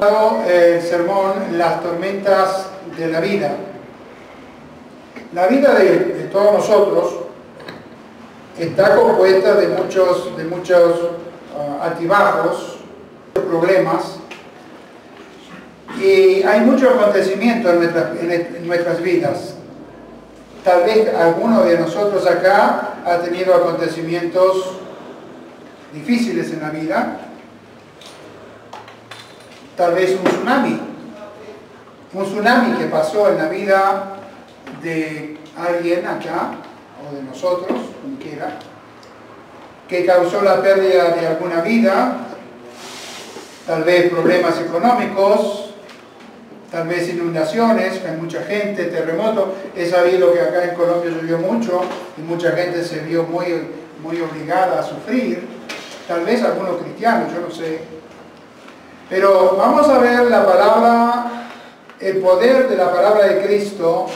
El sermón Las tormentas de la vida. La vida de todos nosotros está compuesta de muchos altibajos, problemas, y hay mucho acontecimiento en nuestras vidas. Tal vez alguno de nosotros acá ha tenido acontecimientos difíciles en la vida. Tal vez un tsunami que pasó en la vida de alguien acá, o de nosotros, como quiera, que causó la pérdida de alguna vida, tal vez problemas económicos, tal vez inundaciones, que hay mucha gente, terremotos. He sabido que acá en Colombia llovió mucho y mucha gente se vio muy obligada a sufrir, tal vez algunos cristianos, yo no sé. Pero vamos a ver la palabra, el poder de la palabra de Cristo.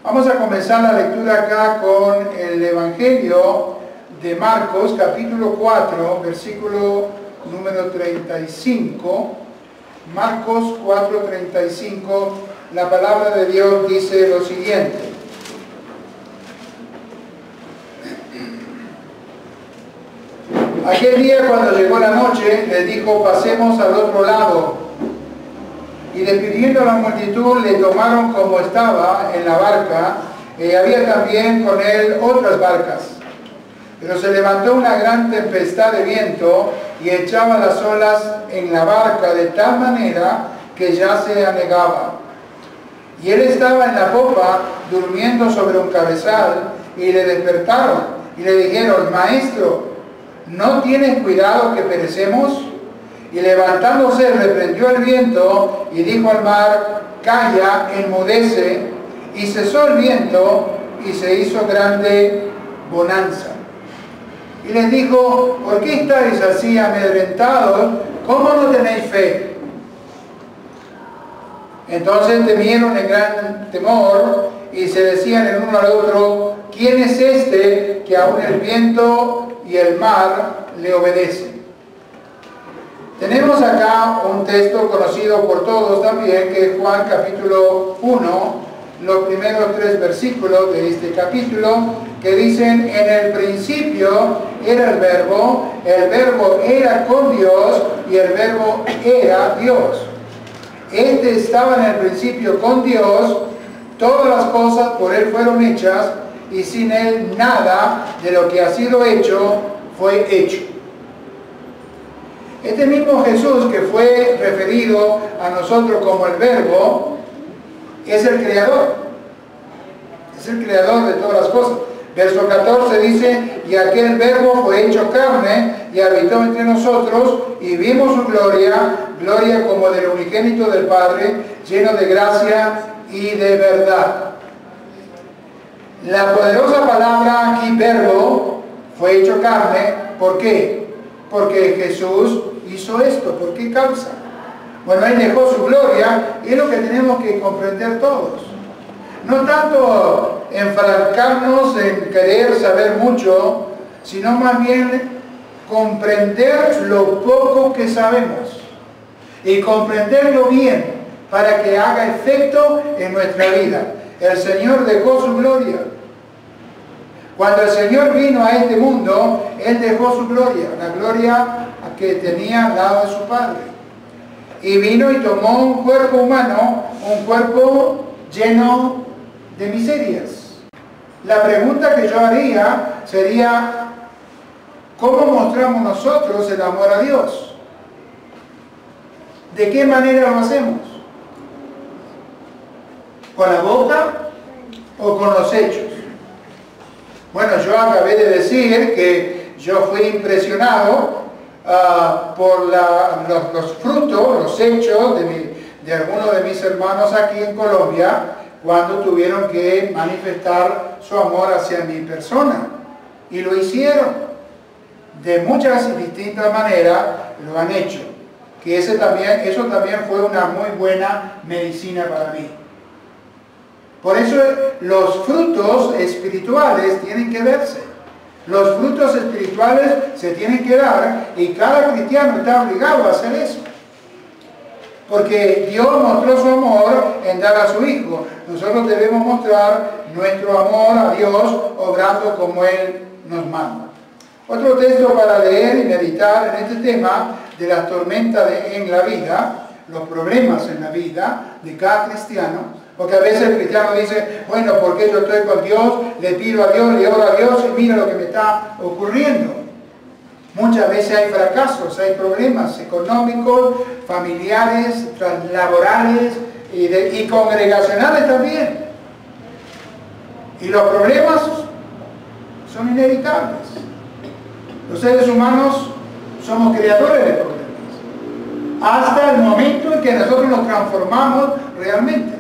Vamos a comenzar la lectura acá con el Evangelio de Marcos, capítulo 4, versículo número 35. Marcos 4, 35, la palabra de Dios dice lo siguiente. Aquel día, cuando llegó la noche, les dijo: pasemos al otro lado. Y despidiendo a la multitud, le tomaron como estaba en la barca, y había también con él otras barcas. Pero se levantó una gran tempestad de viento y echaba las olas en la barca de tal manera que ya se anegaba. Y él estaba en la popa, durmiendo sobre un cabezal, y le despertaron y le dijeron: Maestro, ¿no tienes cuidado que perecemos? Y levantándose reprendió el viento y dijo al mar: calla, enmudece. Y cesó el viento y se hizo grande bonanza. Y les dijo: ¿por qué estáis así amedrentados? ¿Cómo no tenéis fe? Entonces temieron en gran temor y se decían el uno al otro: ¿quién es este que aun el viento y el mar le obedecen? Tenemos acá un texto conocido por todos también, que es Juan capítulo 1, los primeros 3 versículos de este capítulo, que dicen: en el principio era el verbo era con Dios y el verbo era Dios. Este estaba en el principio con Dios, todas las cosas por él fueron hechas, y sin él nada de lo que ha sido hecho fue hecho. Este mismo Jesús que fue referido a nosotros como el Verbo, es el Creador. Es el Creador de todas las cosas. Verso 14 dice: y aquel Verbo fue hecho carne y habitó entre nosotros, y vimos su gloria, gloria como del unigénito del Padre, lleno de gracia y de verdad. La poderosa palabra aquí, Verbo, fue hecho carne. ¿Por qué? Porque Jesús hizo esto. ¿Por qué causa? Bueno, Él dejó su gloria, y es lo que tenemos que comprender todos. No tanto enfrascarnos en querer saber mucho, sino más bien comprender lo poco que sabemos y comprenderlo bien para que haga efecto en nuestra vida. El Señor dejó su gloria. Cuando el Señor vino a este mundo, Él dejó su gloria, la gloria que tenía al lado de su Padre. Y vino y tomó un cuerpo humano, un cuerpo lleno de miserias. La pregunta que yo haría sería: ¿cómo mostramos nosotros el amor a Dios? ¿De qué manera lo hacemos? ¿Con la boca o con los hechos? Bueno, yo acabé de decir que yo fui impresionado por los frutos, los hechos de algunos de mis hermanos aquí en Colombia, cuando tuvieron que manifestar su amor hacia mi persona. Y lo hicieron. De muchas y distintas maneras lo han hecho. Que eso también fue una muy buena medicina para mí. Por eso los frutos espirituales tienen que verse. Los frutos espirituales se tienen que dar, y cada cristiano está obligado a hacer eso. Porque Dios mostró su amor en dar a su Hijo. Nosotros debemos mostrar nuestro amor a Dios obrando como Él nos manda. Otro texto para leer y meditar en este tema de las tormentas en la vida, los problemas en la vida de cada cristiano, porque a veces el cristiano dice, bueno, porque yo estoy con Dios, le pido a Dios, le oro a Dios y mira lo que me está ocurriendo. Muchas veces hay fracasos, hay problemas económicos, familiares, laborales y congregacionales también. Y los problemas son inevitables. Los seres humanos somos creadores de problemas. Hasta el momento en que nosotros nos transformamos realmente.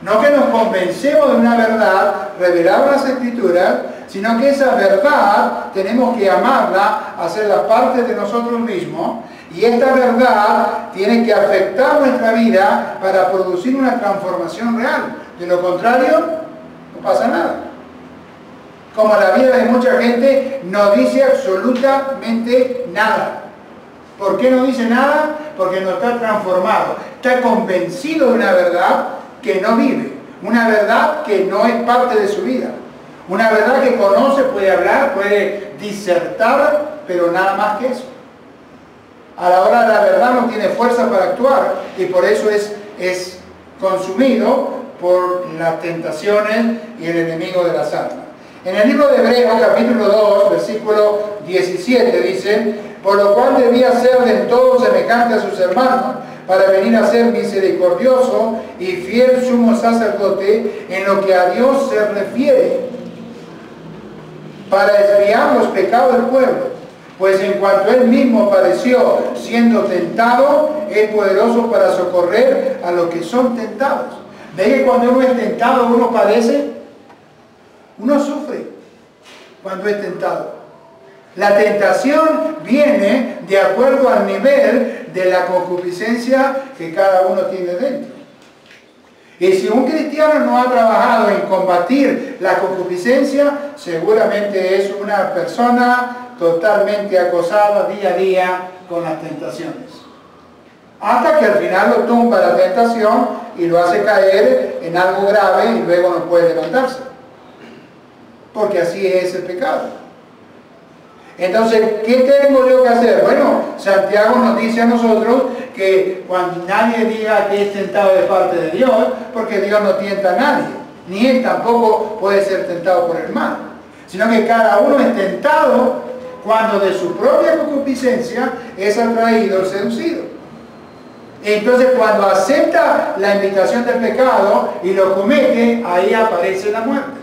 No que nos convencemos de una verdad revelada en las Escrituras, sino que esa verdad tenemos que amarla, hacerla parte de nosotros mismos, y esta verdad tiene que afectar nuestra vida para producir una transformación real. De lo contrario, no pasa nada. Como la vida de mucha gente no dice absolutamente nada. ¿Por qué no dice nada? Porque no está transformado. Está convencido de una verdad que no vive. Una verdad que no es parte de su vida. Una verdad que conoce, puede hablar, puede disertar, pero nada más que eso. A la hora de la verdad no tiene fuerza para actuar y por eso es consumido por las tentaciones y el enemigo de las almas. En el libro de Hebreos, capítulo 2, versículo 17, dice: por lo cual debía ser del todo semejante a sus hermanos, para venir a ser misericordioso y fiel sumo sacerdote en lo que a Dios se refiere, para expiar los pecados del pueblo. Pues en cuanto él mismo padeció siendo tentado, es poderoso para socorrer a los que son tentados. ¿Ve que cuando uno es tentado, uno padece? Uno sufre cuando es tentado. La tentación viene de acuerdo al nivel de la concupiscencia que cada uno tiene dentro. Y si un cristiano no ha trabajado en combatir la concupiscencia, seguramente es una persona totalmente acosada día a día con las tentaciones. Hasta que al final lo tumba la tentación y lo hace caer en algo grave y luego no puede levantarse. Porque así es el pecado. Entonces, ¿qué tengo yo que hacer? Bueno, Santiago nos dice a nosotros que cuando nadie diga que es tentado de parte de Dios, porque Dios no tienta a nadie, ni Él tampoco puede ser tentado por el mal, sino que cada uno es tentado cuando de su propia concupiscencia es atraído, seducido. Entonces, cuando acepta la invitación del pecado y lo comete, ahí aparece la muerte.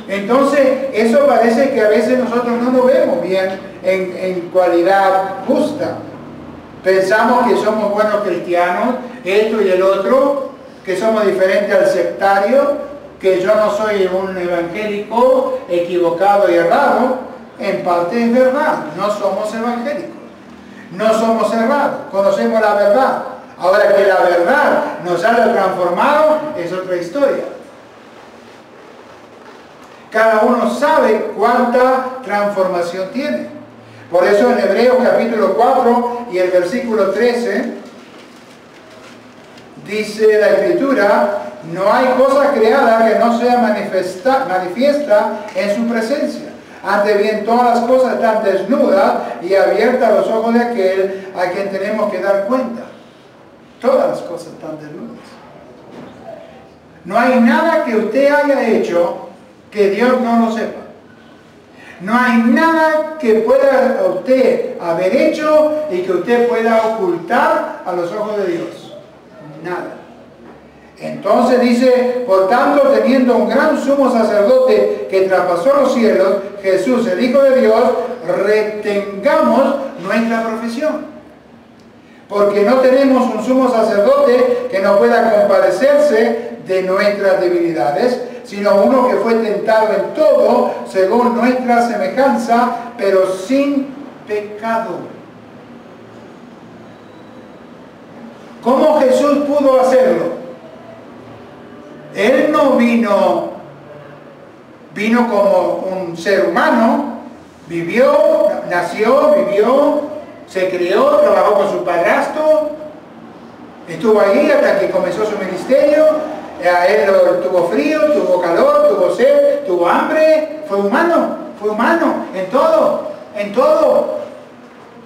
Entonces, eso parece que a veces nosotros no lo vemos bien en cualidad justa. Pensamos que somos buenos cristianos, esto y el otro, que somos diferentes al sectario, que yo no soy un evangélico equivocado y errado. En parte es verdad, no somos evangélicos, no somos errados, conocemos la verdad. Ahora que la verdad nos haya transformado es otra historia. Cada uno sabe cuánta transformación tiene. Por eso en Hebreos capítulo 4 y el versículo 13 dice la Escritura: no hay cosa creada que no sea manifiesta en su presencia. Antes bien, todas las cosas están desnudas y abiertas a los ojos de aquel a quien tenemos que dar cuenta. Todas las cosas están desnudas. No hay nada que usted haya hecho que Dios no lo sepa. No hay nada que pueda usted haber hecho y que usted pueda ocultar a los ojos de Dios. Nada. Entonces dice: por tanto, teniendo un gran sumo sacerdote que traspasó los cielos, Jesús, el Hijo de Dios, retengamos nuestra profesión. Porque no tenemos un sumo sacerdote que no pueda compadecerse de nuestras debilidades, sino uno que fue tentado en todo según nuestra semejanza, pero sin pecado. ¿Cómo Jesús pudo hacerlo? Él no vino como un ser humano, vivió, nació, vivió, se crió, trabajó con su padrastro, estuvo ahí hasta que comenzó su ministerio. A él tuvo frío, tuvo calor, tuvo sed, tuvo hambre. Fue humano en todo, en todo.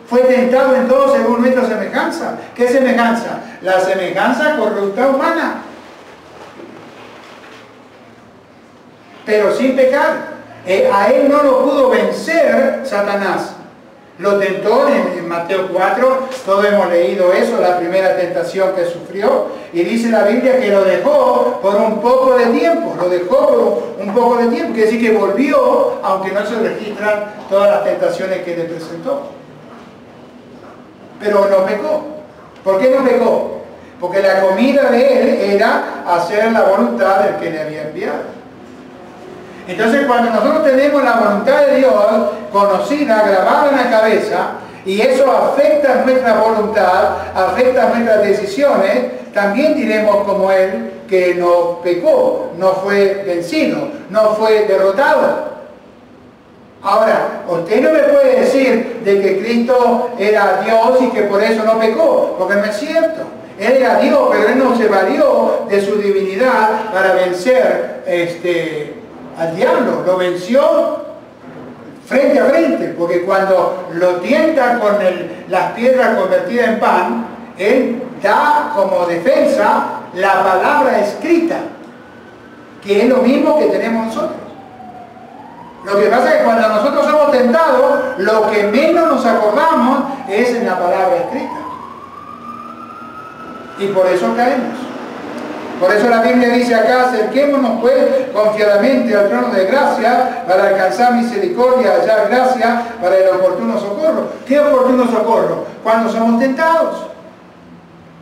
Fue tentado en todo según nuestra semejanza. ¿Qué semejanza? La semejanza corrupta humana, pero sin pecar. A él no lo pudo vencer Satanás. Lo tentó en Mateo 4, todos hemos leído eso, la primera tentación que sufrió, y dice la Biblia que lo dejó por un poco de tiempo, quiere decir que volvió, aunque no se registran todas las tentaciones que le presentó. Pero no pecó. ¿Por qué no pecó? Porque la comida de él era hacer la voluntad del que le había enviado. Entonces, cuando nosotros tenemos la voluntad de Dios conocida, grabada en la cabeza, y eso afecta nuestra voluntad, afecta nuestras decisiones, también diremos como Él que no pecó, no fue vencido, no fue derrotado. Ahora, usted no me puede decir de que Cristo era Dios y que por eso no pecó, porque no es cierto. Él era Dios, pero Él no se valió de su divinidad para vencer al diablo. Lo venció frente a frente, porque cuando lo tienta con las piedras convertidas en pan, Él da como defensa la palabra escrita, que es lo mismo que tenemos nosotros. Lo que pasa es que cuando nosotros somos tentados, lo que menos nos acordamos es en la palabra escrita. Y por eso caemos. Por eso la Biblia dice acá, acerquémonos pues confiadamente al trono de gracia para alcanzar misericordia, hallar gracia para el oportuno socorro. ¿Qué oportuno socorro? Cuando somos tentados.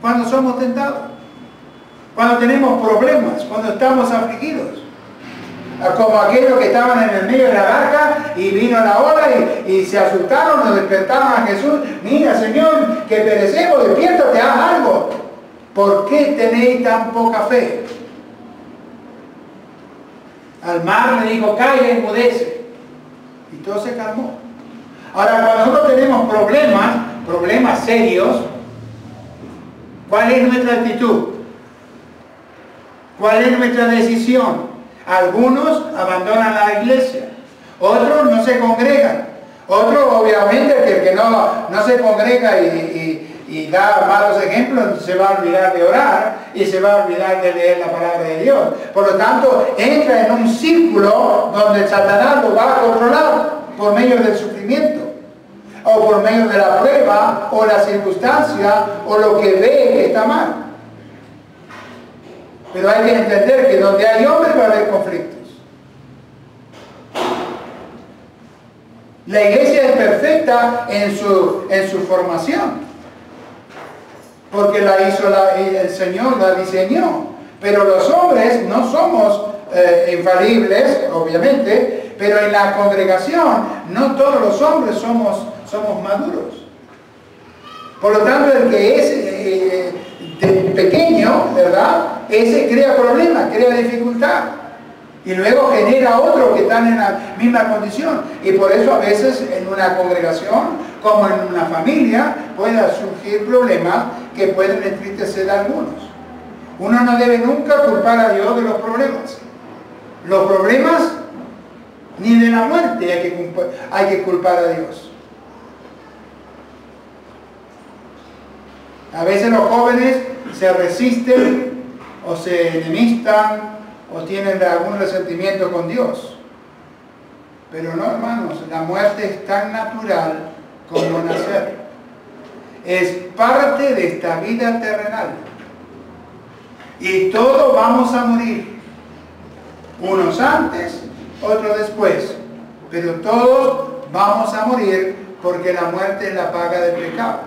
Cuando somos tentados. Cuando tenemos problemas, cuando estamos afligidos. Como aquellos que estaban en el medio de la barca y vino la ola y se asustaron, nos despertaron a Jesús. Mira, Señor, que perecemos, despiértate, haz algo. ¿Por qué tenéis tan poca fe? Al mar le dijo, calla, enmudece. Y todo se calmó. Ahora, cuando nosotros tenemos problemas serios, ¿cuál es nuestra actitud? ¿Cuál es nuestra decisión? Algunos abandonan la iglesia, otros no se congregan, otros obviamente el que no se congrega y da malos ejemplos se va a olvidar de orar y se va a olvidar de leer la palabra de Dios. Por lo tanto, entra en un círculo donde Satanás lo va a controlar por medio del sufrimiento, o por medio de la prueba, o la circunstancia, o lo que ve que está mal. Pero hay que entender que donde hay hombres va a haber conflictos. La iglesia es perfecta en su formación, porque la hizo el Señor, la diseñó. Pero los hombres no somos infalibles, obviamente, pero en la congregación no todos los hombres somos maduros. Por lo tanto, el que es pequeño, ¿verdad? Ese crea problemas, crea dificultad. Y luego genera otros que están en la misma condición. Y por eso a veces en una congregación, como en una familia, pueden surgir problemas que pueden entristecer a algunos. Uno no debe nunca culpar a Dios de los problemas. Los problemas, ni de la muerte hay que culpar a Dios. A veces los jóvenes se resisten o se enemistan o tienen algún resentimiento con Dios. Pero no, hermanos, la muerte es tan natural como nacer. Es parte de esta vida terrenal. Y todos vamos a morir. Unos antes, otros después. Pero todos vamos a morir porque la muerte es la paga del pecado.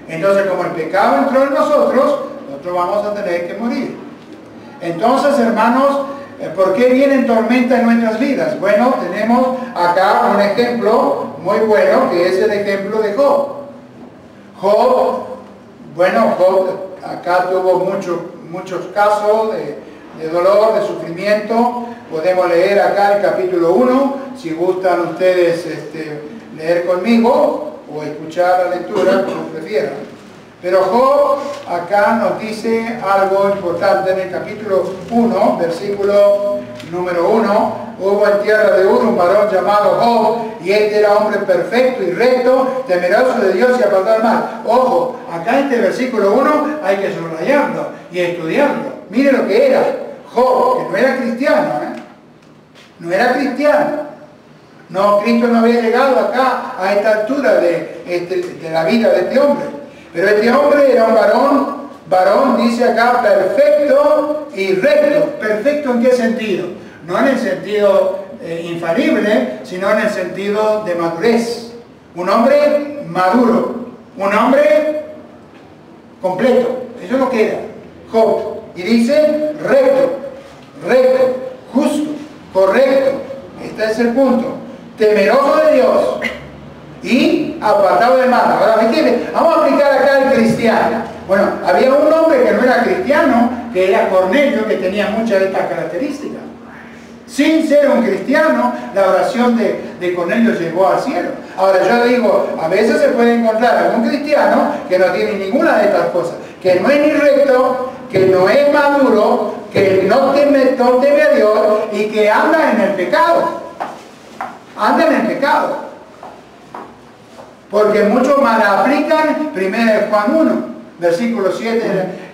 Entonces, como el pecado entró en nosotros vamos a tener que morir. Entonces, hermanos, ¿por qué vienen tormentas en nuestras vidas? Bueno, tenemos acá un ejemplo muy bueno, que es el ejemplo de Job. Job acá tuvo muchos casos de dolor, de sufrimiento. Podemos leer acá el capítulo 1, si gustan ustedes leer conmigo. o escuchar la lectura, como prefieran. Pero Job acá nos dice algo importante en el capítulo 1, versículo número 1. Hubo en tierra de Ur un varón llamado Job, y este era hombre perfecto y recto, temeroso de Dios y apartado del mal. Ojo, acá en este versículo 1 hay que subrayarlo y estudiarlo. Mire lo que era Job, que no era cristiano, no era cristiano. No, Cristo no había llegado acá a esta altura de la vida de este hombre. Pero este hombre era un varón dice acá, perfecto y recto. ¿Perfecto en qué sentido? No en el sentido infalible, sino en el sentido de madurez. Un hombre maduro, un hombre completo. Eso es lo que era Job. Y dice recto, justo, correcto. Este es el punto. Temeroso de Dios y apartado del mal. Ahora, ¿me entiendes? Vamos a aplicar acá el cristiano. Bueno, había un hombre que no era cristiano, que era Cornelio, que tenía muchas de estas características. Sin ser un cristiano, la oración de Cornelio llegó al cielo. Ahora, yo digo, a veces se puede encontrar algún cristiano que no tiene ninguna de estas cosas, que no es ni recto, que no es maduro, que no teme a Dios y que anda en el pecado. Anda en el pecado. Porque muchos mal aplican 1 Juan 1, versículo 7,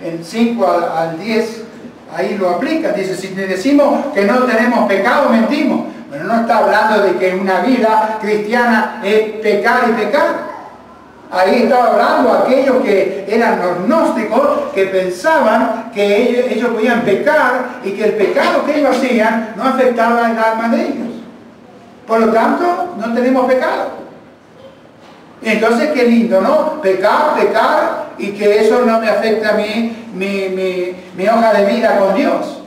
en 5 al 10, ahí lo aplican. Dice, si decimos que no tenemos pecado, mentimos. Pero no está hablando de que una vida cristiana es pecar y pecar. Ahí estaba hablando aquellos que eran los gnósticos, que pensaban que ellos podían pecar y que el pecado que ellos hacían no afectaba el alma de ellos. Por lo tanto, no tenemos pecado. Entonces, qué lindo, ¿no? Pecar, y que eso no me afecte a mí, mi hoja de vida con Dios.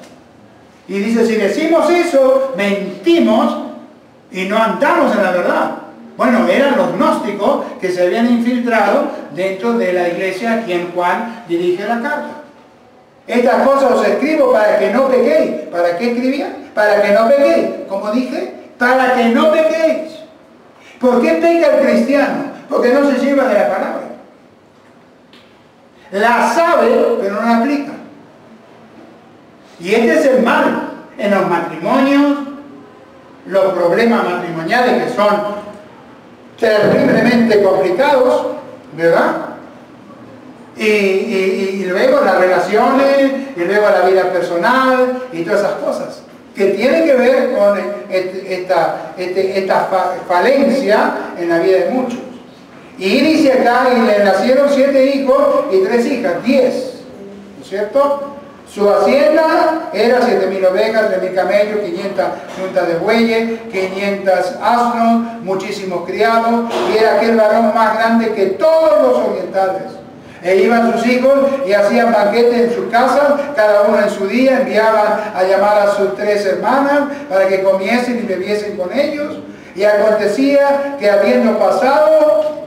Y dice, si decimos eso, mentimos y no andamos en la verdad. Bueno, eran los gnósticos que se habían infiltrado dentro de la iglesia a quien Juan dirige la carta. Estas cosas os escribo para que no pequéis. ¿Para qué escribía? Para que no pequéis. Como dije, para que no pequéis. ¿Por qué peca el cristiano? Porque no se lleva de la palabra. La sabe, pero no la aplica. Y este es el mal en los matrimonios, los problemas matrimoniales que son terriblemente complicados, ¿verdad? Y luego las relaciones, y luego la vida personal, y todas esas cosas, que tienen que ver con esta falencia en la vida de muchos. Y dice acá, y le nacieron 7 hijos y 3 hijas, 10, ¿no es cierto? Su hacienda era 7.000 ovejas, 3.000 camellos, 500 juntas de bueyes, 500 asnos, muchísimos criados, y era aquel varón más grande que todos los orientales. E iban sus hijos y hacían banquetes en sus casas, cada uno en su día, enviaban a llamar a sus 3 hermanas para que comiesen y bebiesen con ellos. Y acontecía que habiendo pasado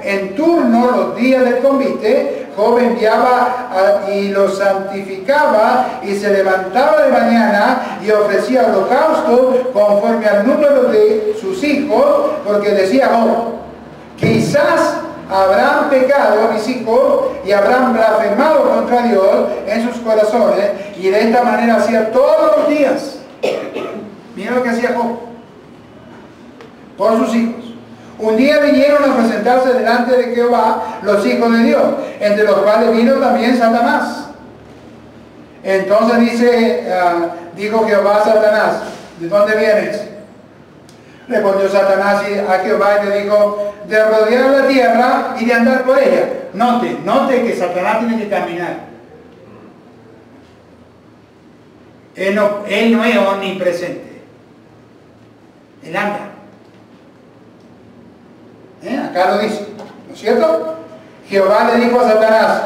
en turno los días del convite, Job enviaba y los santificaba y se levantaba de mañana y ofrecía holocausto conforme al número de sus hijos, porque decía Job, quizás habrán pecado mis hijos y habrán blasfemado contra Dios en sus corazones, y de esta manera hacía todos los días. Mira lo que hacía Job por sus hijos. Un día vinieron a presentarse delante de Jehová los hijos de Dios, entre los cuales vino también Satanás. Entonces dijo Jehová a Satanás, ¿de dónde vienes? Respondió Satanás a Jehová y le dijo, de rodear la tierra y de andar por ella. Note que Satanás tiene que caminar. Él no es omnipresente. Él anda. Acá lo dice, ¿no es cierto? Jehová le dijo a Satanás,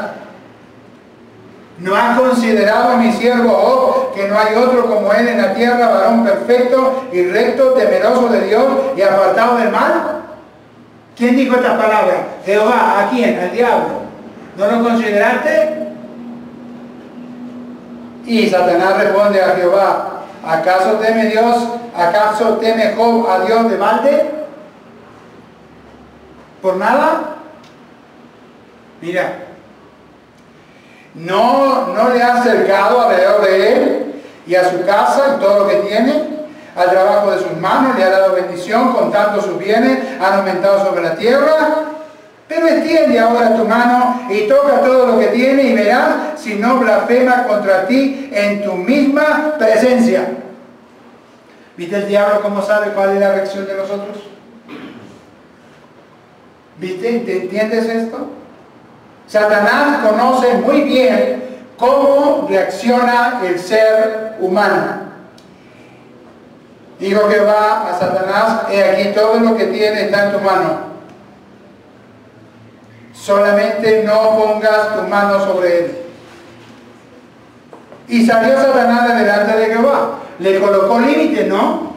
¿no has considerado a mi siervo Job, que no hay otro como él en la tierra, varón perfecto y recto, temeroso de Dios y apartado del mal? ¿Quién dijo estas palabras? Jehová. ¿A quién? Al diablo. ¿No lo consideraste? Y Satanás responde a Jehová, ¿acaso teme Job a Dios de balde? ¿Por nada? Mira, no le ha acercado alrededor de él y a su casa y todo lo que tiene, al trabajo de sus manos, le ha dado bendición, contando sus bienes, han aumentado sobre la tierra. Pero extiende ahora tu mano y toca todo lo que tiene y verás si no blasfema contra ti en tu misma presencia. ¿Viste el diablo cómo sabe cuál es la reacción de nosotros? ¿Viste? ¿Entiendes esto? Satanás conoce muy bien cómo reacciona el ser humano. Dijo Jehová a Satanás: he aquí todo lo que tiene está en tu mano. Solamente no pongas tu mano sobre él. Y salió Satanás de delante de Jehová. Le colocó límite, ¿no?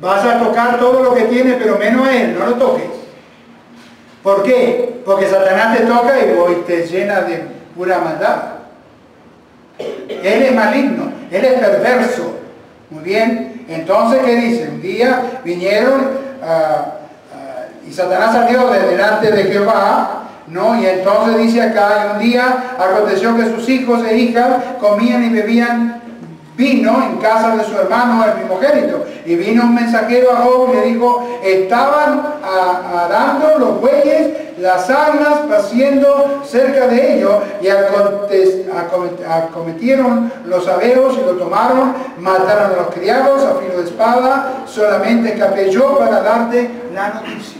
Vas a tocar todo lo que tiene, pero menos a él, no lo toques. ¿Por qué? Porque Satanás te toca y te llena de pura maldad. Él es maligno, él es perverso. Muy bien, entonces, ¿qué dice? Un día vinieron y Satanás salió de delante de Jehová, ¿no? Y entonces dice acá, un día aconteció que sus hijos e hijas comían y bebían vino en casa de su hermano el primogénito. Y vino un mensajero a Job y le dijo: estaban arando los bueyes, las asnas paciendo cerca de ellos, y acometieron los sabeos y lo tomaron, mataron a los criados a filo de espada. Solamente escapé yo para darte la noticia.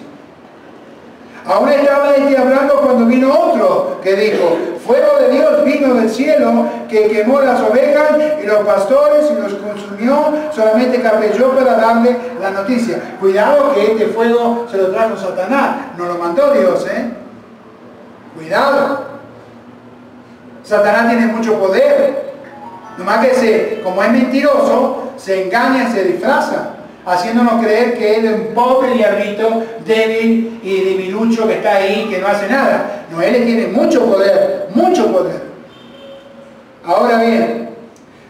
Aún estaba hablando cuando vino otro que dijo: fuego de Dios vino del cielo, que quemó las ovejas y los pastores y los consumió. Solamente escapé yo para darle la noticia. Cuidado que este fuego se lo trajo Satanás, no lo mandó Dios, ¿eh? Cuidado. Satanás tiene mucho poder. Nomás que como es mentiroso, se engaña, se disfraza, haciéndonos creer que él es un pobre diablito débil y diminucho que está ahí, que no hace nada. No, él tiene mucho poder, mucho poder. Ahora bien,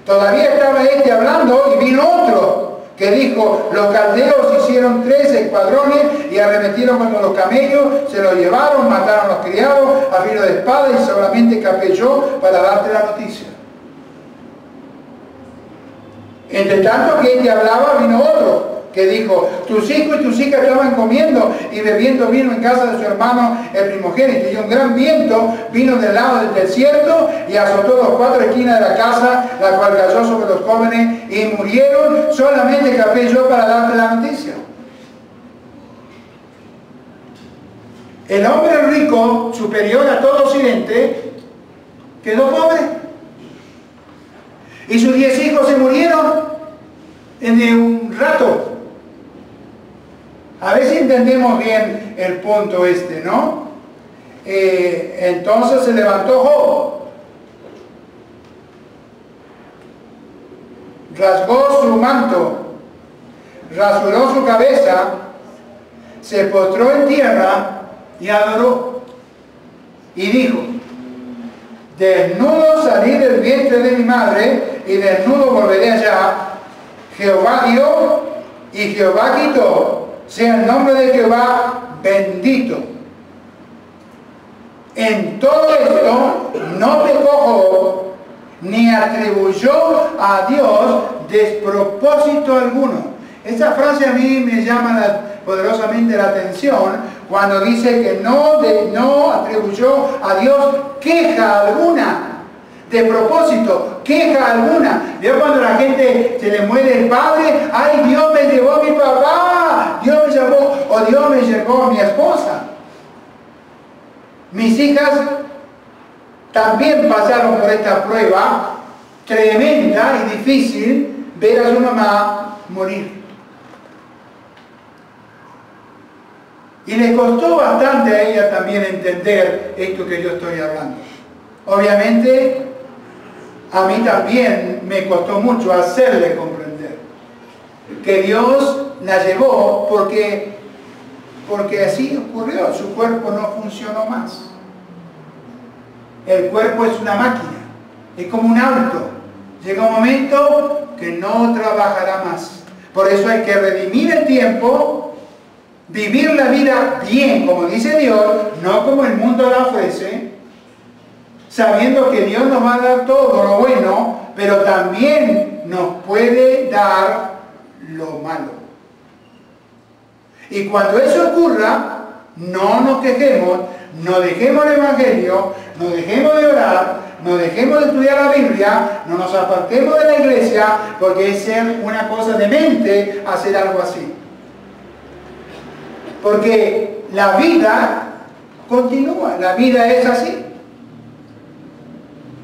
todavía estaba hablando y vino otro que dijo: los caldeos hicieron 3 escuadrones y arremetieron contra los camellos, se los llevaron, mataron a los criados a filo de espada, y solamente escapé yo para darte la noticia. Entre tanto que hablaba, vino otro que dijo: tus hijos y tus hijas estaban comiendo y bebiendo vino en casa de su hermano el primogénito, y un gran viento vino del lado del desierto y azotó las 4 esquinas de la casa, la cual cayó sobre los jóvenes y murieron. Solamente escapé yo para darte la noticia. El hombre rico, superior a todo Occidente, quedó pobre. Y sus 10 hijos se murieron en un rato. A ver si entendemos bien el punto ¿no? Entonces se levantó Job, rasgó su manto, rasuró su cabeza, se postró en tierra y adoró. Y dijo: desnudo salí del vientre de mi madre, y desnudo volveré allá. Jehová dio y Jehová quitó. Sea el nombre de Jehová bendito. En todo esto no pecó Job, ni atribuyó a Dios despropósito alguno. Esta frase a mí me llama poderosamente la atención cuando dice que no atribuyó a Dios queja alguna. De propósito, queja alguna. Veo cuando la gente se le muere el padre: ay, Dios me llevó a mi papá, Dios me llevó, o Dios me llevó a mi esposa. Mis hijas también pasaron por esta prueba tremenda y difícil, ver a su mamá morir. Y le costó bastante a ella también entender esto que yo estoy hablando. Obviamente, a mí también me costó mucho hacerle comprender que Dios la llevó porque así ocurrió. Su cuerpo no funcionó más. El cuerpo es una máquina, es como un auto. Llega un momento que no trabajará más. Por eso hay que redimir el tiempo vivir la vida bien, como dice Dios, no como el mundo la ofrece, sabiendo que Dios nos va a dar todo lo bueno, pero también nos puede dar lo malo. Y cuando eso ocurra, no nos quejemos, no dejemos el Evangelio, no dejemos de orar, no dejemos de estudiar la Biblia, no nos apartemos de la iglesia, porque es ser una cosa de mente hacer algo así. Porque la vida continúa, la vida es así.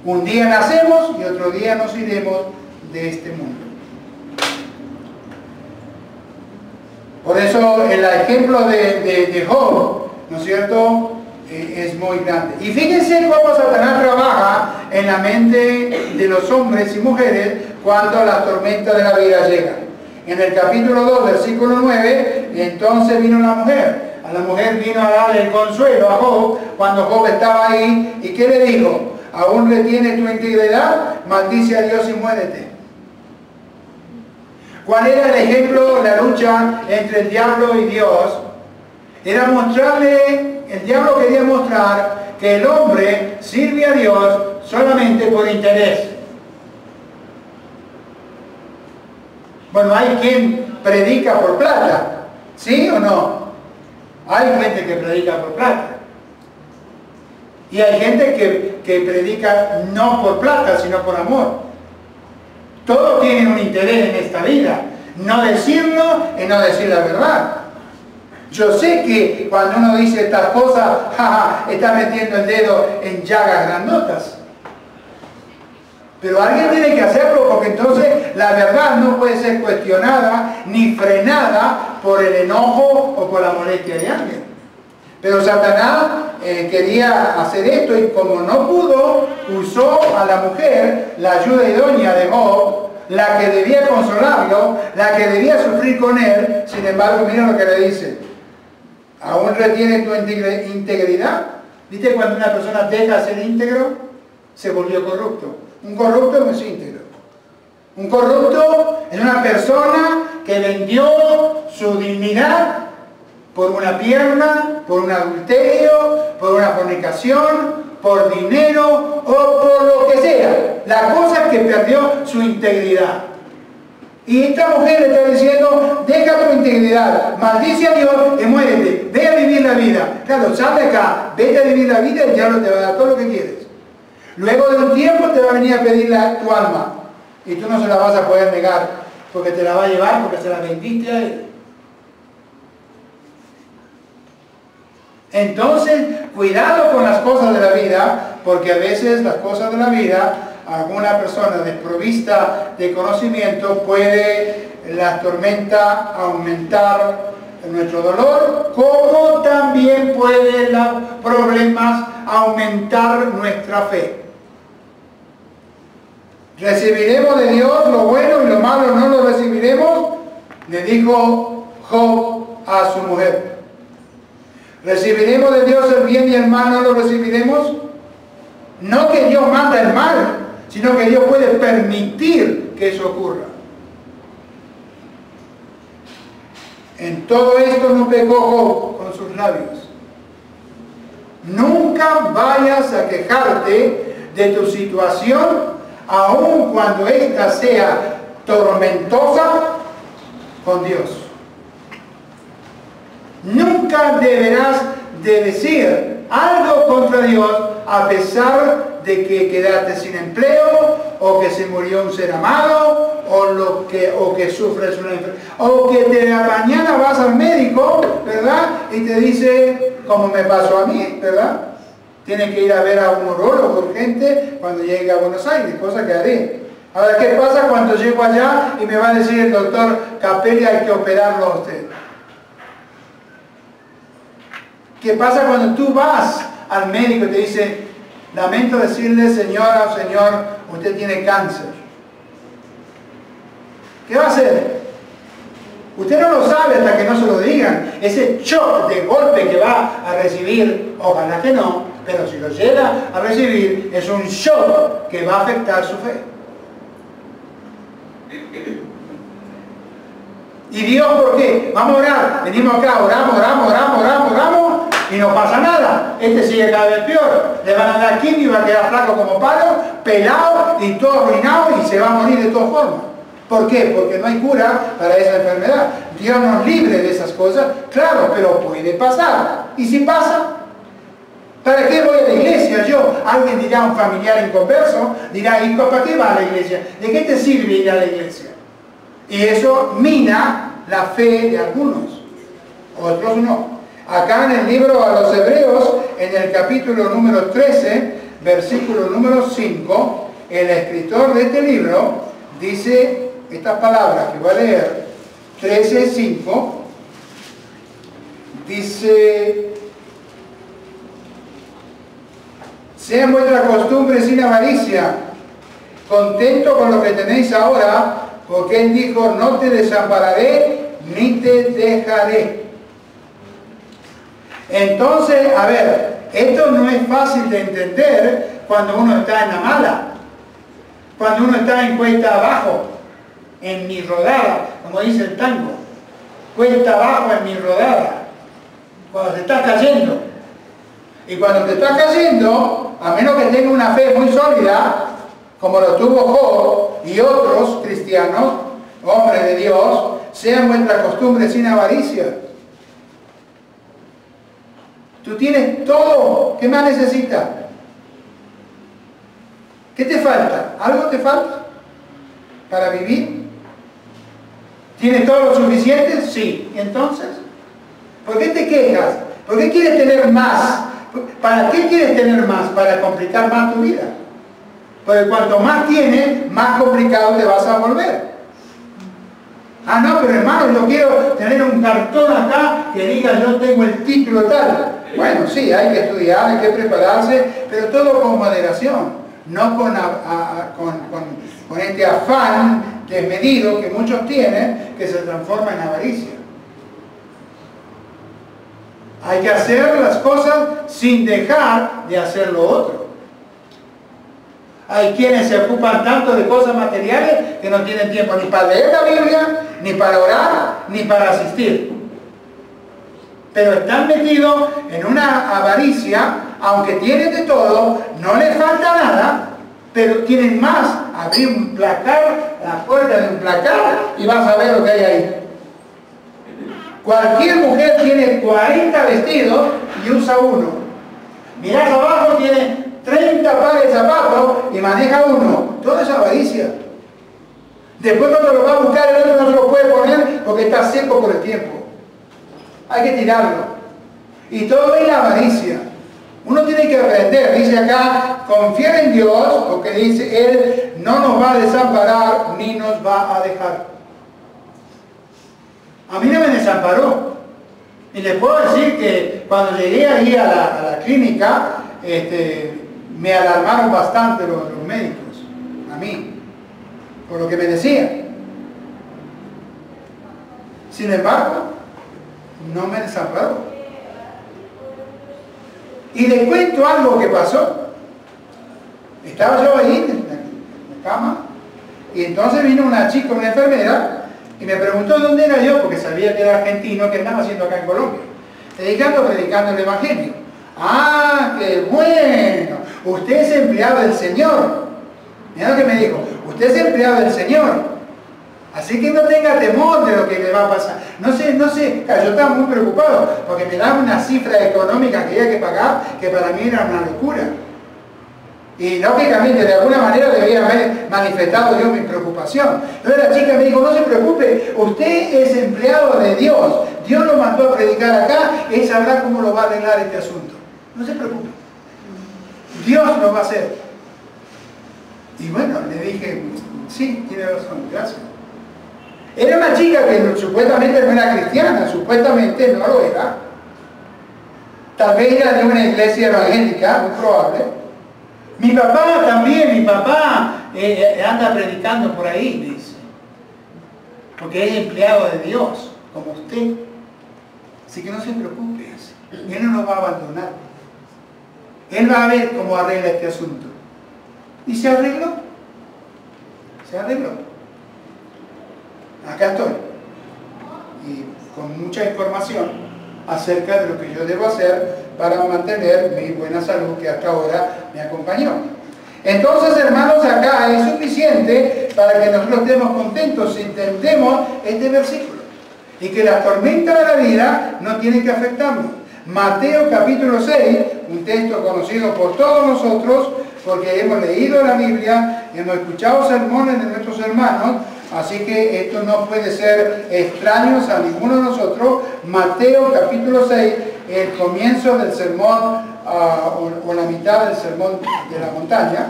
Un día nacemos y otro día nos iremos de este mundo. Por eso el ejemplo de Job, ¿no es cierto?, es muy grande. Y fíjense cómo Satanás trabaja en la mente de los hombres y mujeres cuando las tormentas de la vida llegan. En el capítulo 2, versículo 9, entonces vino la mujer. A la mujer vino a darle el consuelo a Job cuando Job estaba ahí. ¿Y qué le dijo? ¿Aún retiene tu integridad? Maldice a Dios y muérete. ¿Cuál era el ejemplo, la lucha entre el diablo y Dios? Era mostrarle, el diablo quería mostrar que el hombre sirve a Dios solamente por interés. Bueno, hay quien predica por plata, ¿sí o no? Hay gente que predica por plata. Y hay gente que predica no por plata, sino por amor. Todo tiene un interés en esta vida. No decirlo es no decir la verdad. Yo sé que cuando uno dice estas cosas, está metiendo el dedo en llagas grandotas. Pero alguien tiene que hacerlo, porque entonces la verdad no puede ser cuestionada ni frenada por el enojo o por la molestia de alguien. Pero Satanás quería hacer esto, y como no pudo, usó a la mujer, la ayuda idónea de Job, la que debía consolarlo, la que debía sufrir con él. Sin embargo, mira lo que le dice: ¿aún retiene tu integridad? ¿Viste cuando una persona deja de ser íntegro? Se volvió corrupto. Un corrupto no es íntegro. Un corrupto es una persona que vendió su dignidad por una pierna, por un adulterio, por una fornicación, por dinero o por lo que sea. La cosa es que perdió su integridad. Y esta mujer le está diciendo: deja tu integridad, maldice a Dios y muérete, ve a vivir la vida. Claro, sal de acá, vete a vivir la vida y el diablo te va a dar todo lo que quieres. Luego de un tiempo te va a venir a pedir tu alma, y tú no se la vas a poder negar, porque te la va a llevar, porque se la vendiste a él. Entonces, cuidado con las cosas de la vida, porque a veces las cosas de la vida, alguna persona desprovista de conocimiento, puede la tormenta aumentar nuestro dolor, como también puede los problemas aumentar nuestra fe. ¿Recibiremos de Dios lo bueno y lo malo no lo recibiremos? Le dijo Job a su mujer. ¿Recibiremos de Dios el bien y el mal no lo recibiremos? No que Dios manda el mal, sino que Dios puede permitir que eso ocurra. En todo esto no pecó Job con sus labios. Nunca vayas a quejarte de tu situación, aun cuando ésta sea tormentosa, con Dios. Nunca deberás de decir algo contra Dios a pesar de que quedaste sin empleo, o que se murió un ser amado, o que sufres una enfermedad, o que de la mañana vas al médico, ¿verdad? Y te dice, como me pasó a mí, ¿verdad? Tienes que ir a ver a un urólogo urgente cuando llegue a Buenos Aires, cosa que haré. Ahora, ¿qué pasa cuando llego allá y me va a decir el doctor Capelli, hay que operarlo a usted? ¿Qué pasa cuando tú vas al médico y te dice, lamento decirle, señora o señor, usted tiene cáncer? ¿Qué va a hacer? Usted no lo sabe hasta que no se lo digan. Ese shock de golpe que va a recibir, ojalá que no, pero si lo llega a recibir, es un shock que va a afectar su fe. ¿Y Dios por qué? Vamos a orar. Venimos acá, oramos y no pasa nada. Este sigue cada vez peor. Le van a dar quimio y va a quedar flaco como palo, pelado y todo arruinado y se va a morir de todas formas. ¿Por qué? Porque no hay cura para esa enfermedad. Dios nos libre de esas cosas, claro, pero puede pasar. ¿Y si pasa? ¿Para qué voy a la iglesia yo? Alguien dirá, un familiar inconverso, dirá, ¿y para qué va a la iglesia? ¿De qué te sirve ir a la iglesia? Y eso mina la fe de algunos, otros no. Acá en el libro a los Hebreos, en el capítulo número 13, versículo número 5, el escritor de este libro dice estas palabras que voy a leer, 13:5, dice: sean vuestra costumbre sin avaricia, contento con lo que tenéis ahora, porque Él dijo, no te desampararé ni te dejaré. Entonces, a ver, esto no es fácil de entender cuando uno está en la mala, cuando uno está en cuesta abajo, en mi rodada, como dice el tango, cuesta abajo en mi rodada, cuando te estás cayendo. Y cuando te estás cayendo, a menos que tenga una fe muy sólida, como lo tuvo Job y otros cristianos, hombres de Dios, sean vuestra costumbre sin avaricia. Tú tienes todo. ¿Qué más necesitas? ¿Qué te falta? ¿Algo te falta para vivir? ¿Tienes todo lo suficiente? Sí. ¿Entonces? ¿Por qué te quejas? ¿Por qué quieres tener más? ¿Para qué quieres tener más? Para complicar más tu vida. Porque cuanto más tienes, más complicado te vas a volver. Ah, no, pero hermano, yo quiero tener un cartón acá que diga yo tengo el título tal. Bueno, sí, hay que estudiar, hay que prepararse, pero todo con moderación, no con este afán desmedido que muchos tienen, que se transforma en avaricia. Hay que hacer las cosas sin dejar de hacer lo otro. Hay quienes se ocupan tanto de cosas materiales que no tienen tiempo ni para leer la Biblia, ni para orar, ni para asistir. Pero están metidos en una avaricia, aunque tienen de todo, no les falta nada, pero tienen más. Abrir un placar, la puerta de un placar, y vas a ver lo que hay ahí. Cualquier mujer tiene 40 vestidos y usa uno. Mirás abajo, tiene 30 pares de zapatos y maneja uno. Todo es avaricia. Después cuando lo va a buscar el otro no se lo puede poner porque está seco por el tiempo. Hay que tirarlo. Y todo es la avaricia. Uno tiene que aprender, dice acá, confiar en Dios, porque dice, Él no nos va a desamparar ni nos va a dejar. A mí no me desamparó. Y les puedo decir que cuando llegué ahí a la clínica, me alarmaron bastante los médicos, a mí, por lo que me decían. Sin embargo, no me desamparó. Y les cuento algo que pasó. Estaba yo ahí en la cama, y entonces vino una chica, una enfermera, y me preguntó dónde era yo, porque sabía que era argentino, que andaba haciendo acá en Colombia. Predicando el Evangelio. ¡Ah, qué bueno! Usted es empleado del Señor. Mira lo que me dijo. Usted es empleado del Señor. Así que no tenga temor de lo que le va a pasar. No sé, yo estaba muy preocupado, porque me daban una cifra económica que había que pagar, que para mí era una locura. Y lógicamente, de alguna manera debía haber manifestado yo mi preocupación. Entonces la chica me dijo, no se preocupe, usted es empleado de Dios. Dios lo mandó a predicar acá, Él sabrá cómo lo va a arreglar este asunto. No se preocupe. Dios lo va a hacer. Y bueno, le dije, sí, tiene razón, gracias. Era una chica que supuestamente no era cristiana, supuestamente no lo era. Tal vez era de una iglesia evangélica, muy probable. Mi papá también, anda predicando por ahí, me dice. Porque es empleado de Dios, como usted. Así que no se preocupe, Él no nos va a abandonar. Él va a ver cómo arregla este asunto. Y se arregló. Se arregló. Acá estoy. y con mucha información acerca de lo que yo debo hacer para mantener mi buena salud que hasta ahora me acompañó. Entonces, hermanos, acá es suficiente para que nosotros estemos contentos si entendemos este versículo y que la tormenta de la vida no tiene que afectarnos. Mateo capítulo 6, un texto conocido por todos nosotros porque hemos leído la Biblia, hemos escuchado sermones de nuestros hermanos, así que esto no puede ser extraño a ninguno de nosotros. Mateo capítulo 6, el comienzo del sermón o la mitad del sermón de la montaña,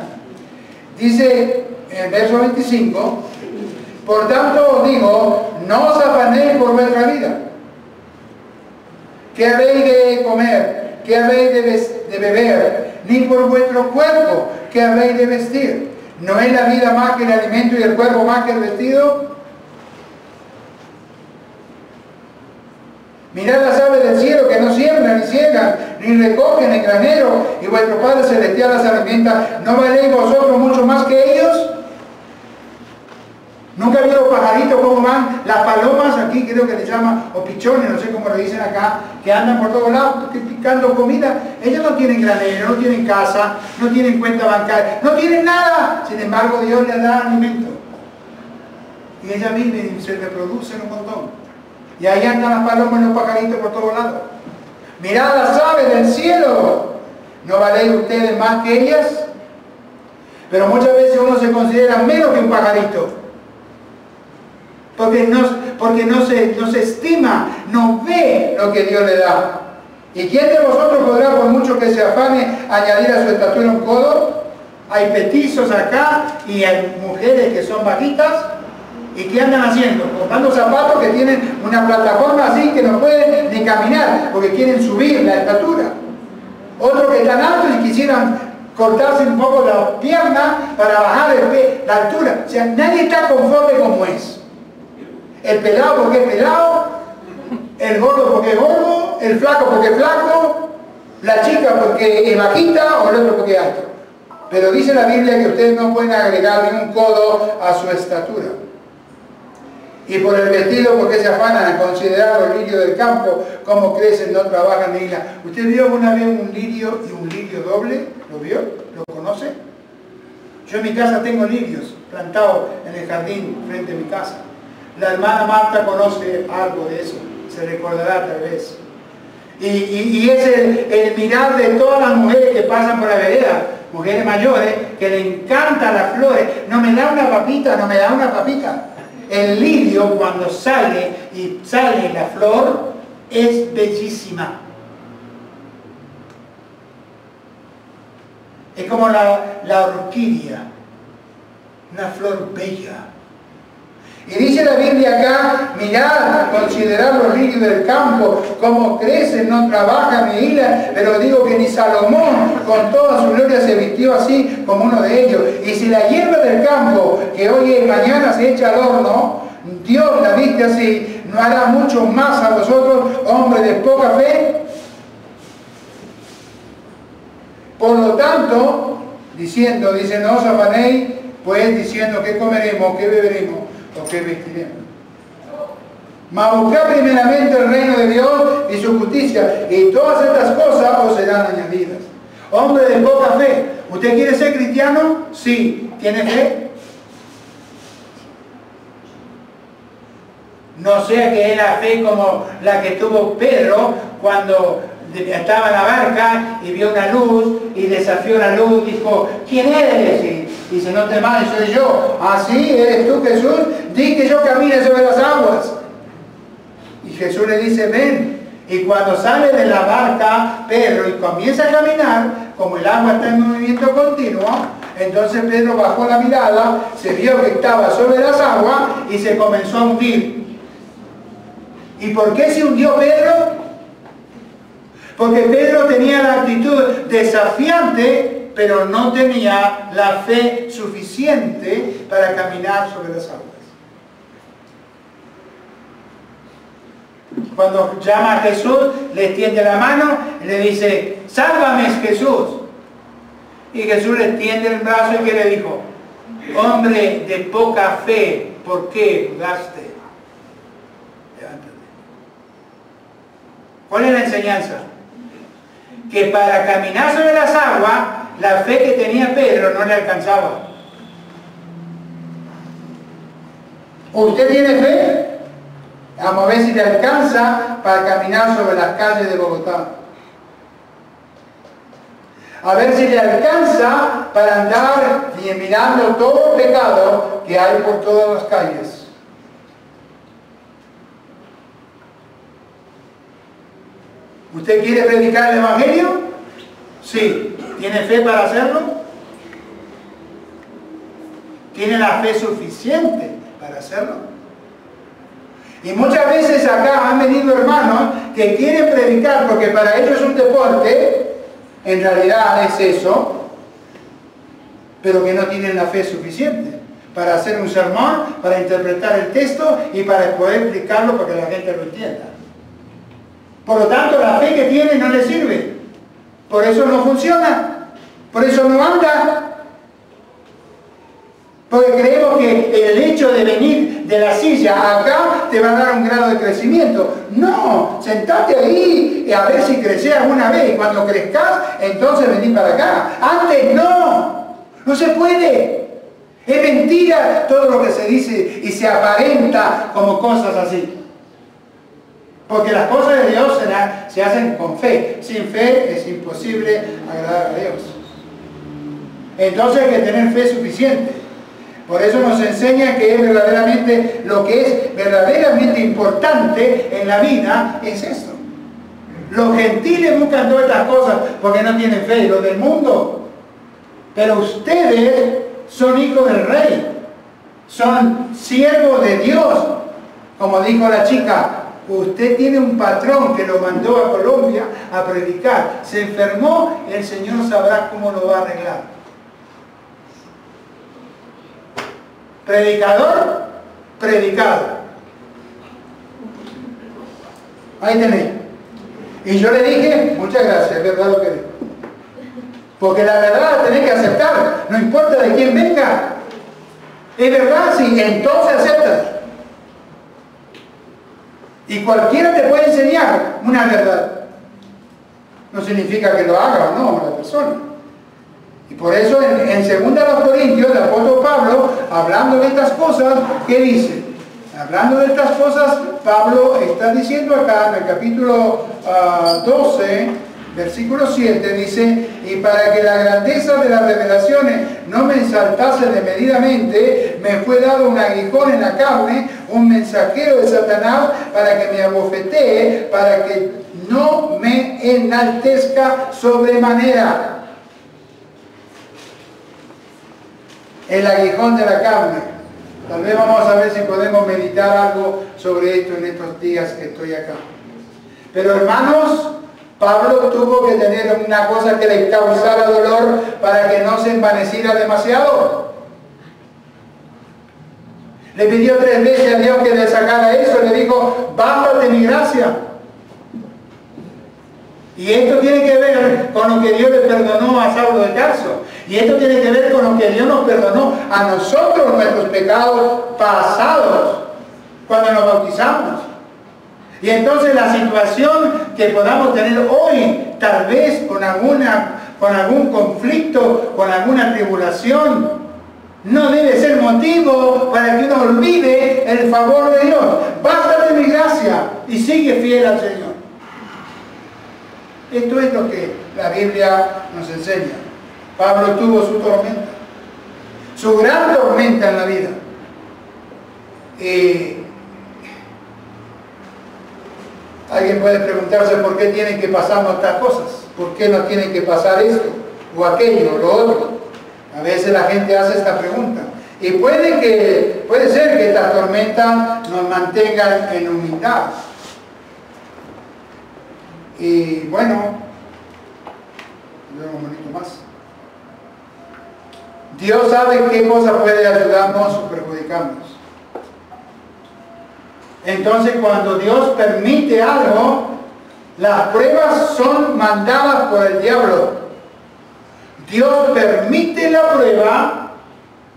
dice en el verso 25, por tanto os digo, no os afanéis por vuestra vida. ¿Qué habéis de comer? ¿Qué habéis de beber? Ni por vuestro cuerpo, ¿qué habéis de vestir? ¿No es la vida más que el alimento y el cuerpo más que el vestido? Mirad las aves del cielo que no siembran, ni ciegan, ni recogen en granero, y vuestro Padre Celestial las alimenta. ¿No valéis vosotros mucho más que ellos? ¿Nunca han visto pajaritos cómo van? Las palomas, aquí creo que les llaman, o pichones, no sé cómo le dicen acá, que andan por todos lados picando comida. Ellos no tienen granero, no tienen casa, no tienen cuenta bancaria, no tienen nada. Sin embargo, Dios les da alimento. Y ellas viven y se reproducen un montón. Y ahí andan las palomas y los pajaritos por todos lados. Mirad las aves del cielo. ¿No valéis ustedes más que ellas? Pero muchas veces uno se considera menos que un pajarito. Porque no se estima, no ve lo que Dios le da. ¿Y quién de vosotros podrá, por mucho que se afane, añadir a su estatura un codo? Hay petizos acá y hay mujeres que son bajitas. ¿Y qué andan haciendo? Comprando zapatos que tienen una plataforma así que no pueden ni caminar porque quieren subir la estatura. Otros que están altos y quisieran cortarse un poco la pierna para bajar la altura. O sea, nadie está conforme como es. El pelado porque es pelado, el gordo porque es gordo, el flaco porque es flaco, la chica porque es bajita o el otro porque es alto. Pero dice la Biblia que ustedes no pueden agregar ni un codo a su estatura. Y por el vestido, porque se afanan a considerar los lirios del campo, cómo crecen, no trabajan ni nada. ¿Usted vio alguna vez un lirio y un lirio doble? ¿Lo vio? ¿Lo conoce? Yo en mi casa tengo lirios plantados en el jardín frente a mi casa. La hermana Marta conoce algo de eso, se recordará tal vez. Y es el mirar de todas las mujeres que pasan por la vereda, mujeres mayores, que le encantan las flores. No me da una papita, no me da una papita. El lirio cuando sale y sale la flor es bellísima. Es como la orquídea, una flor bella. Y dice la Biblia acá, mirad, considerad los lirios del campo, cómo crecen, no trabajan ni hilan, pero digo que ni Salomón con toda su gloria se vistió así como uno de ellos. Y si la hierba del campo, que hoy y mañana se echa al horno, Dios la viste así, ¿no hará mucho más a vosotros, hombres de poca fe? Por lo tanto, dice, no os afanéis, pues diciendo qué comeremos, qué beberemos, o qué vestiremos. Mas buscad primeramente el reino de Dios y su justicia, y todas estas cosas os serán añadidas. Hombre de poca fe, ¿usted quiere ser cristiano? Sí. ¿Tiene fe? No sea que es la fe como la que tuvo Pedro cuando estaba en la barca y vio una luz y desafió la luz, dijo, ¿quién eres? Y dice, no temas, soy yo. ¿Así eres tú, Jesús? Di que yo camine sobre las aguas. Y Jesús le dice, ven. Y cuando sale de la barca Pedro y comienza a caminar, como el agua está en movimiento continuo, entonces Pedro bajó la mirada, se vio que estaba sobre las aguas y se comenzó a hundir. ¿Y por qué se hundió Pedro? Porque Pedro tenía la actitud desafiante, pero no tenía la fe suficiente para caminar sobre las aguas. Cuando llama a Jesús, le extiende la mano y le dice, sálvame Jesús. Y Jesús le extiende el brazo y que le dijo, hombre de poca fe, ¿por qué dudaste? Levántate. ¿Cuál es la enseñanza? Que para caminar sobre las aguas, la fe que tenía Pedro no le alcanzaba. ¿Usted tiene fe? Vamos a ver si le alcanza para caminar sobre las calles de Bogotá. A ver si le alcanza para andar eliminando todo el pecado que hay por todas las calles. ¿Usted quiere predicar el Evangelio? Sí. ¿Tiene fe para hacerlo? ¿Tiene la fe suficiente para hacerlo? Y muchas veces acá han venido hermanos que quieren predicar porque para ellos es un deporte, en realidad es eso, pero que no tienen la fe suficiente para hacer un sermón, para interpretar el texto y para poder explicarlo para que la gente lo entienda. Por lo tanto, la fe que tienen no les sirve. Por eso no funciona. Por eso no anda. Porque creemos que el hecho de venir de la silla acá te va a dar un grado de crecimiento. No, sentate ahí y a ver si creces alguna vez. Y cuando crezcas, entonces venís para acá. Antes no. No se puede. Es mentira todo lo que se dice y se aparenta como cosas así. Porque las cosas de Dios se hacen con fe. Sin fe es imposible agradar a Dios. Entonces hay que tener fe suficiente. Por eso nos enseña que es verdaderamente, lo que es verdaderamente importante en la vida es esto. Los gentiles buscan todas estas cosas porque no tienen fe, los del mundo. Pero ustedes son hijos del Rey. Son siervos de Dios. Como dijo la chica, usted tiene un patrón que lo mandó a Colombia a predicar. Se enfermó, el Señor sabrá cómo lo va a arreglar. Predicador, predicado. Ahí tenés. Y yo le dije, muchas gracias, es verdad lo que digo. Porque la verdad la tenés que aceptar, no importa de quién venga. Es verdad, sí, entonces aceptas. Y cualquiera te puede enseñar una verdad. No significa que lo haga o no la persona. Y por eso en 2 Corintios, el apóstol Pablo, hablando de estas cosas, ¿qué dice? Hablando de estas cosas, Pablo está diciendo acá en el capítulo 12, versículo 7, dice, y para que la grandeza de las revelaciones no me ensaltase desmedidamente, me fue dado un aguijón en la carne, un mensajero de Satanás, para que me abofetee, para que no me enaltezca sobremanera. El aguijón de la carne. Tal vez vamos a ver si podemos meditar algo sobre esto en estos días que estoy acá. Pero hermanos, Pablo tuvo que tener una cosa que le causara dolor para que no se envaneciera demasiado. Le pidió 3 veces a Dios que le sacara eso, le dijo, bástate mi gracia. Y esto tiene que ver con lo que Dios le perdonó a Saulo de Tarso. Y esto tiene que ver con lo que Dios nos perdonó a nosotros nuestros pecados pasados cuando nos bautizamos. Y entonces la situación que podamos tener hoy, tal vez con algún conflicto, con alguna tribulación, no debe ser motivo para que uno olvide el favor de Dios. Bástate mi gracia y sigue fiel al Señor. Esto es lo que la Biblia nos enseña. Pablo tuvo su tormenta, su gran tormenta en la vida. Alguien puede preguntarse por qué tienen que pasarnos estas cosas, por qué no tienen que pasar esto, o aquello, o lo otro. A veces la gente hace esta pregunta. Y puede ser que estas tormentas nos mantengan en humildad. Y bueno, un momento más. Dios sabe qué cosa puede ayudarnos o perjudicarnos. Entonces, cuando Dios permite algo, las pruebas son mandadas por el diablo. Dios permite la prueba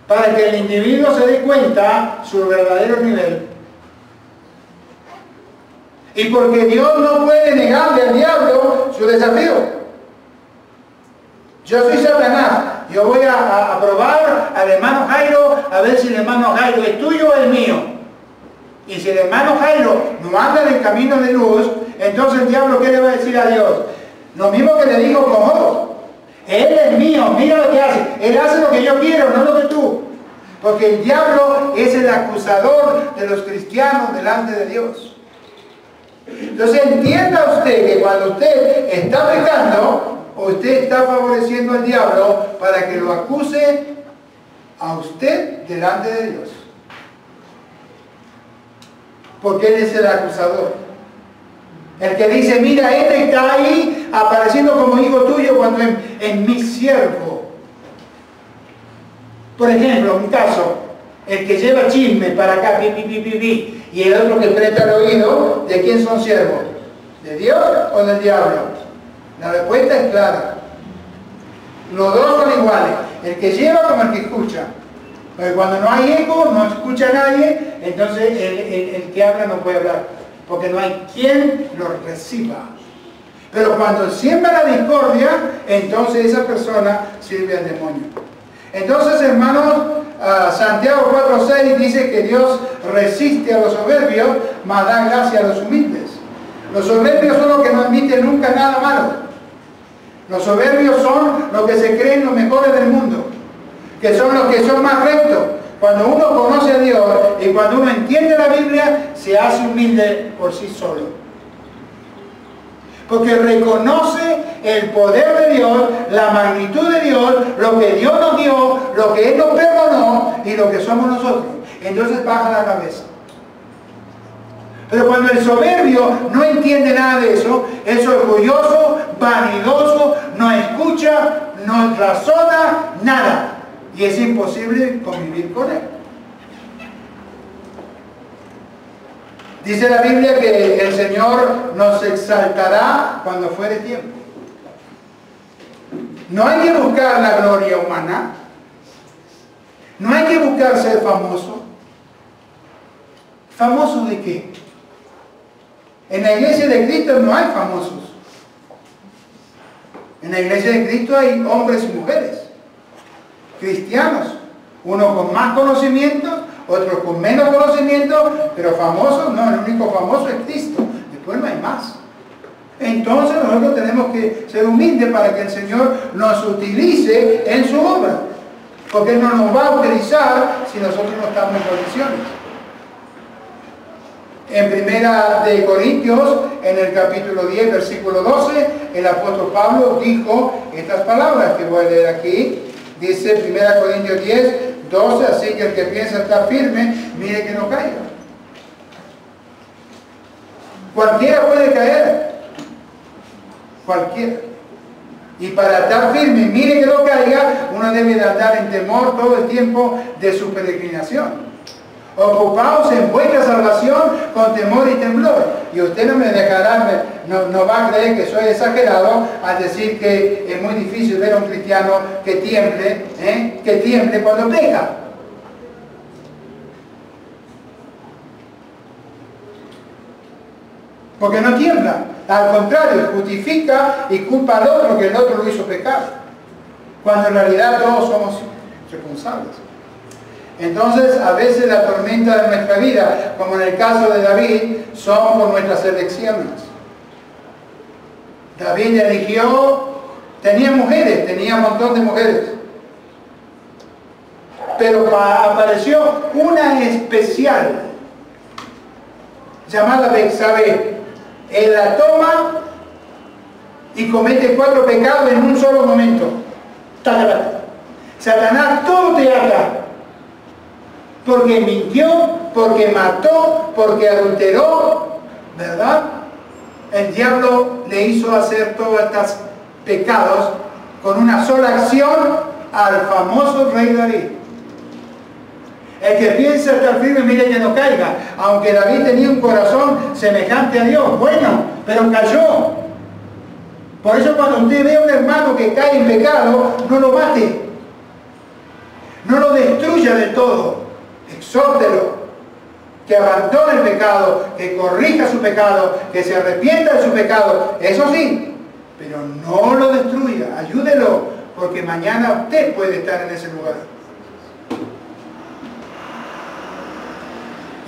para que el individuo se dé cuenta su verdadero nivel. Y porque Dios no puede negarle al diablo su desafío. Yo soy Satanás. Yo voy a probar al hermano Jairo a ver si el hermano Jairo es tuyo o es mío. Y si el hermano Jairo no anda en el camino de luz, entonces el diablo, ¿qué le va a decir a Dios? Lo mismo que le digo con Job. Él es mío, mira lo que hace. Él hace lo que yo quiero, no lo que tú. Porque el diablo es el acusador de los cristianos delante de Dios. Entonces entienda usted que cuando usted está pecando, usted está favoreciendo al diablo para que lo acuse a usted delante de Dios. Porque él es el acusador. El que dice, mira, este está ahí apareciendo como hijo tuyo cuando es mi siervo. Por ejemplo, un caso, el que lleva chisme para acá, y el otro que presta el oído, ¿de quién son siervos? ¿De Dios o del diablo? La respuesta es clara. Los dos son iguales, el que lleva como el que escucha. Porque cuando no hay eco, no escucha a nadie, entonces el que habla no puede hablar, porque no hay quien lo reciba. Pero cuando siembra la discordia, entonces esa persona sirve al demonio. Entonces, hermanos, Santiago 4:6 dice que Dios resiste a los soberbios, mas da gracia a los humildes. Los soberbios son los que no admiten nunca nada malo. Los soberbios son los que se creen los mejores del mundo, que son los que son más rectos. Cuando uno conoce a Dios y cuando uno entiende la Biblia, se hace humilde por sí solo. Porque reconoce el poder de Dios, la magnitud de Dios, lo que Dios nos dio, lo que Él nos perdonó y lo que somos nosotros. Entonces baja la cabeza. Pero cuando el soberbio no entiende nada de eso, es orgulloso, vanidoso, no escucha, no razona, nada. Y es imposible convivir con él. Dice la Biblia que el Señor nos exaltará cuando fuere tiempo. No hay que buscar la gloria humana. No hay que buscar ser famoso. ¿Famoso de qué? En la iglesia de Cristo no hay famosos. En la iglesia de Cristo hay hombres y mujeres, cristianos, uno con más conocimiento, otro con menos conocimiento, pero famosos no, el único famoso es Cristo, después no hay más. Entonces nosotros tenemos que ser humildes para que el Señor nos utilice en su obra, porque Él no nos va a utilizar si nosotros no estamos en condiciones. En Primera de Corintios, en el capítulo 10, versículo 12, el apóstol Pablo dijo estas palabras que voy a leer aquí. Dice Primera Corintios 10, 12, así que el que piensa estar firme, mire que no caiga. Cualquiera puede caer. Cualquiera. Y para estar firme, mire que no caiga, uno debe de andar en temor todo el tiempo de su peregrinación. Ocupaos en vuestra salvación con temor y temblor. Y usted no me dejará, no va a creer que soy exagerado al decir que es muy difícil ver a un cristiano que tiemble cuando peca. Porque no tiembla. Al contrario, justifica y culpa al otro que el otro lo hizo pecar. Cuando en realidad todos somos responsables. Entonces, a veces la tormenta de nuestra vida, como en el caso de David, son por nuestras elecciones. David eligió, tenía mujeres, tenía un montón de mujeres. Pero apareció una especial, llamada Betsabé. Él la toma y comete 4 pecados en un solo momento. Satanás todo te ata. Porque mintió, porque mató, porque adulteró, ¿verdad? El diablo le hizo hacer todos estos pecados con una sola acción al famoso rey David. El que piensa estar firme, mire que no caiga. Aunque David tenía un corazón semejante a Dios, bueno, pero cayó. Por eso cuando usted ve a un hermano que cae en pecado, no lo mate. No lo destruya de todo. Exhórtelo, que abandone el pecado, que corrija su pecado, que se arrepienta de su pecado, eso sí, pero no lo destruya, ayúdelo, porque mañana usted puede estar en ese lugar.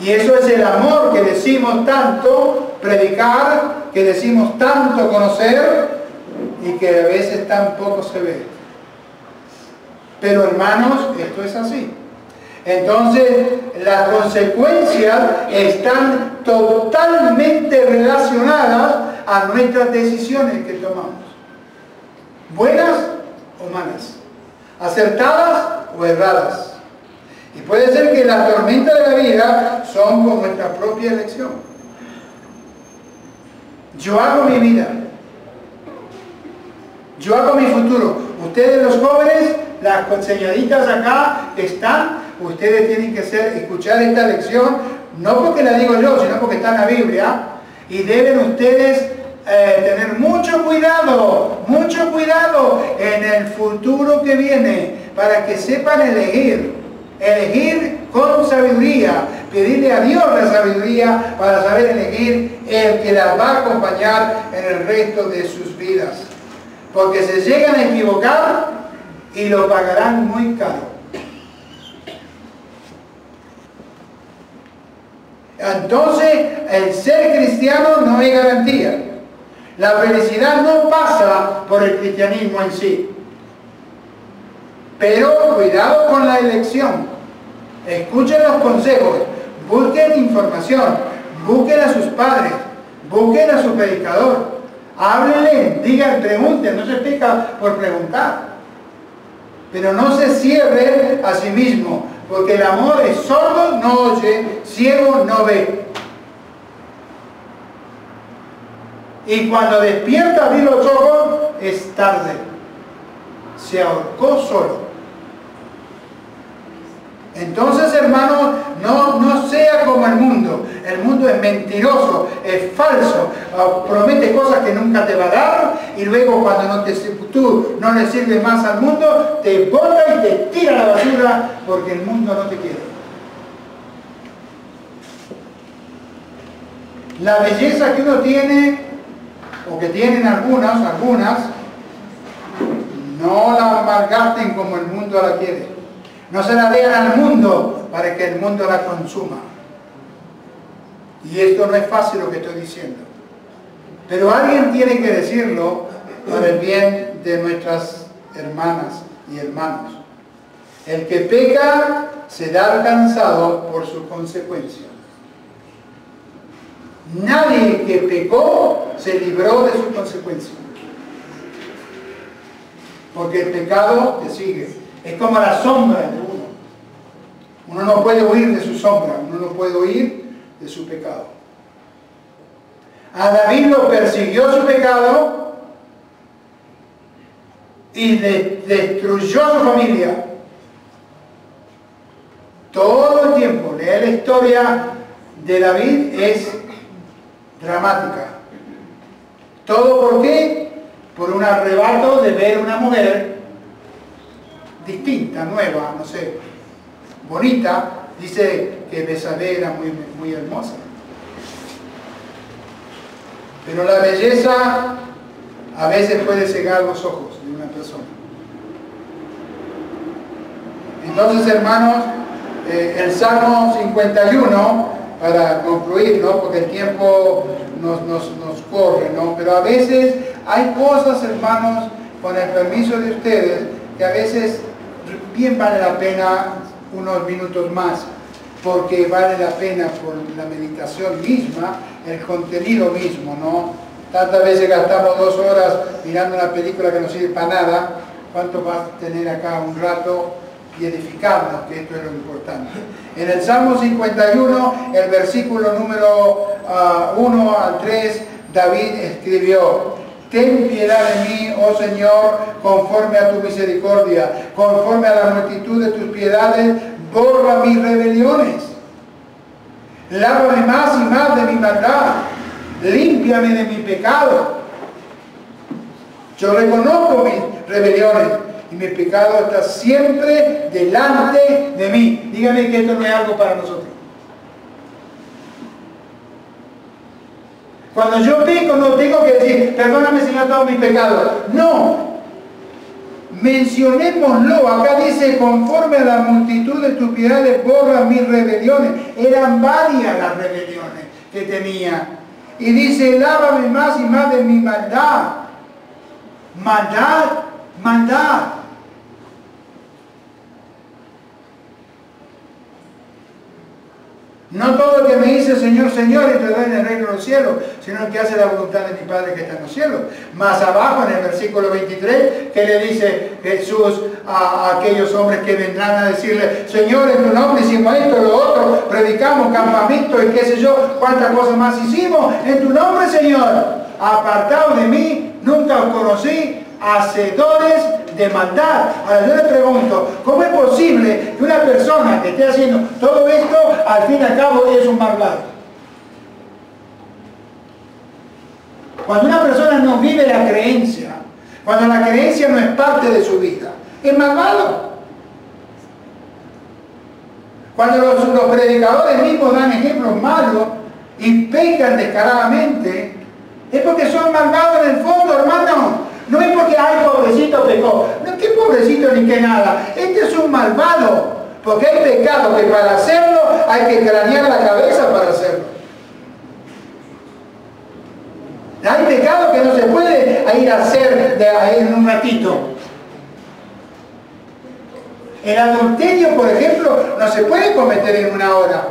Y eso es el amor que decimos tanto predicar, que decimos tanto conocer y que a veces tan poco se ve. Pero hermanos, esto es así. Entonces, las consecuencias están totalmente relacionadas a nuestras decisiones que tomamos. Buenas o malas. Acertadas o erradas. Y puede ser que las tormentas de la vida son por nuestra propia elección. Yo hago mi vida. Yo hago mi futuro. Ustedes los jóvenes, las señoritas acá están, ustedes tienen que escuchar esta lección, no porque la digo yo, sino porque está en la Biblia, y deben ustedes tener mucho cuidado en el futuro que viene, para que sepan elegir con sabiduría, pedirle a Dios la sabiduría para saber elegir el que las va a acompañar en el resto de sus vidas. Porque se llegan a equivocar y lo pagarán muy caro. Entonces, el ser cristiano no es garantía. La felicidad no pasa por el cristianismo en sí. Pero cuidado con la elección. Escuchen los consejos, busquen información, busquen a sus padres, busquen a su predicador. Háblenle, digan, pregunten, no se explica por preguntar. Pero no se cierre a sí mismo, porque el amor es sordo, no oye, ciego, no ve. Y cuando despierta, abrir los ojos, es tarde. Se ahorcó solo. Entonces, hermanos, no sea como el mundo. El mundo es mentiroso, es falso, promete cosas que nunca te va a dar, y luego cuando tú no le sirves más al mundo, te bota y te tira a la basura porque el mundo no te quiere. La belleza que uno tiene, o que tienen algunas, no la malgasten como el mundo la quiere. No se la den al mundo para que el mundo la consuma. Y esto no es fácil lo que estoy diciendo. Pero alguien tiene que decirlo para el bien de nuestras hermanas y hermanos. El que peca será alcanzado por su consecuencia. Nadie que pecó se libró de su consecuencia. Porque el pecado te sigue. Es como la sombra de uno. Uno no puede huir de su sombra, uno no puede huir de su pecado. A David lo persiguió su pecado y destruyó a su familia. Todo el tiempo, leer la historia de David es dramática. ¿Todo por qué? Por un arrebato de ver una mujer distinta, nueva, no sé, bonita. Dice que Betsabé era muy hermosa. Pero la belleza a veces puede cegar los ojos de una persona. Entonces, hermanos, el Salmo 51, para concluir, ¿no? Porque el tiempo nos corre, ¿no? Pero a veces hay cosas, hermanos, con el permiso de ustedes, que a veces bien vale la pena unos minutos más, porque vale la pena por la meditación misma, el contenido mismo, ¿no? Tantas veces gastamos 2 horas mirando una película que no sirve para nada. ¿Cuánto va a tener acá un rato y edificarnos? Que esto es lo importante. En el Salmo 51, el versículo número 1 al 3, David escribió: ten piedad de mí, oh Señor, conforme a tu misericordia, conforme a la multitud de tus piedades, borra mis rebeliones. Lávame más y más de mi maldad, límpiame de mi pecado. Yo reconozco mis rebeliones y mi pecado está siempre delante de mí. Dígame que esto no es algo para nosotros. Cuando yo peco no tengo que decir, perdóname Señor todos mis pecados. No. Mencionémoslo. Acá dice, conforme a la multitud de tus piedades borra mis rebeliones. Eran varias las rebeliones que tenía. Y dice, lávame más y más de mi maldad. Maldad, maldad. No todo el que me dice Señor, Señor, entrará en el reino de los cielos, sino el que hace la voluntad de mi Padre que está en los cielos. Más abajo, en el versículo 23, que le dice Jesús a aquellos hombres que vendrán a decirle, Señor, en tu nombre hicimos esto, lo otro, predicamos campamento y qué sé yo, cuántas cosas más hicimos, en tu nombre, Señor. Apartados de mí, nunca os conocí, hacedores de maldad. Ahora yo le pregunto, ¿cómo es posible que una persona que esté haciendo todo esto, al fin y al cabo es un malvado? Cuando una persona no vive la creencia, cuando la creencia no es parte de su vida, es malvado. Cuando los predicadores mismos dan ejemplos malos y pecan descaradamente, es porque son malvados en el fondo, hermano. No es porque, ay, pobrecito pecó. No, qué pobrecito ni qué nada. Este es un malvado. Porque hay pecado que para hacerlo hay que cranear la cabeza para hacerlo. Hay pecado que no se puede ir a hacer en un ratito. El adulterio, por ejemplo, no se puede cometer en una hora.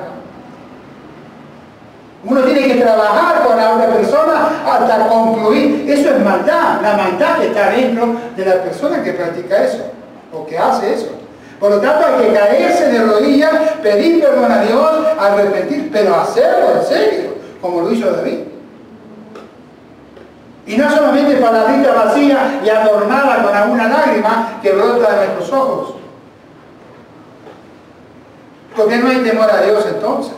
Uno tiene que trabajar con la otra persona hasta concluir. Eso es maldad. La maldad que está dentro de la persona que practica eso o que hace eso. Por lo tanto, hay que caerse de rodillas, pedir perdón a Dios, arrepentir, pero hacerlo en serio, como lo hizo David. Y no solamente palabrita vacía y adornada con alguna lágrima que brota de nuestros ojos. Porque no hay temor a Dios entonces.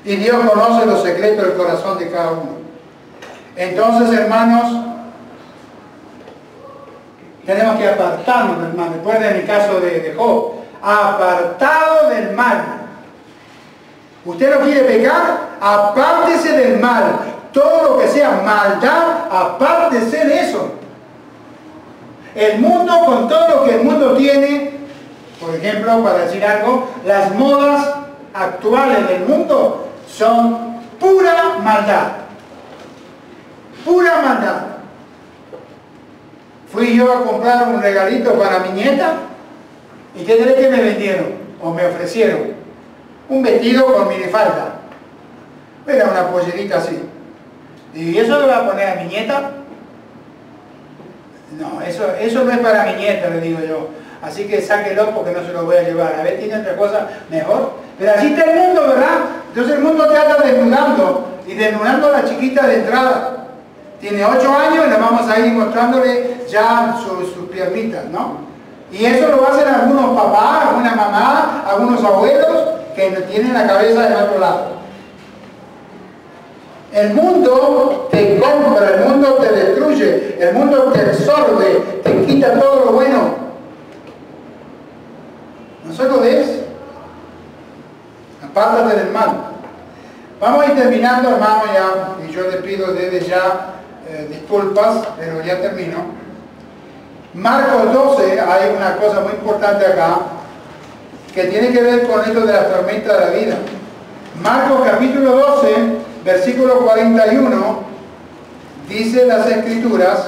Y Dios conoce los secretos del corazón de cada uno. Entonces, hermanos, tenemos que apartarnos del mal. Recuerden el caso de Job. Apartado del mal. ¿Usted no quiere pecar? Apártese del mal. Todo lo que sea maldad, apártese de eso. El mundo, con todo lo que el mundo tiene, por ejemplo, para decir algo, las modas actuales del mundo son pura maldad. Pura maldad. Fui yo a comprar un regalito para mi nieta y ¿qué crees que me vendieron? O me ofrecieron. Un vestido con minifalda. Era una pollerita así. ¿Y eso le va a poner a mi nieta? No, eso no es para mi nieta, le digo yo. Así que sáquelo porque no se lo voy a llevar. A ver, tiene otra cosa mejor. Pero así está el mundo, ¿verdad? Entonces el mundo te anda desnudando. Y desnudando a la chiquita de entrada. Tiene 8 años y le vamos a ir mostrándole ya sus piernitas, ¿no? Y eso lo hacen algunos papás, alguna mamá, algunos abuelos que tienen la cabeza del otro lado. El mundo te compra, el mundo te destruye, el mundo te absorbe, te quita todo lo bueno. ¿No se lo des? Apártate del mal. Vamos a ir terminando, hermano, ya, y yo le pido desde ya disculpas, pero ya termino. Marcos 12, hay una cosa muy importante acá, que tiene que ver con esto de la tormenta de la vida. Marcos capítulo 12, versículo 41, dice las Escrituras: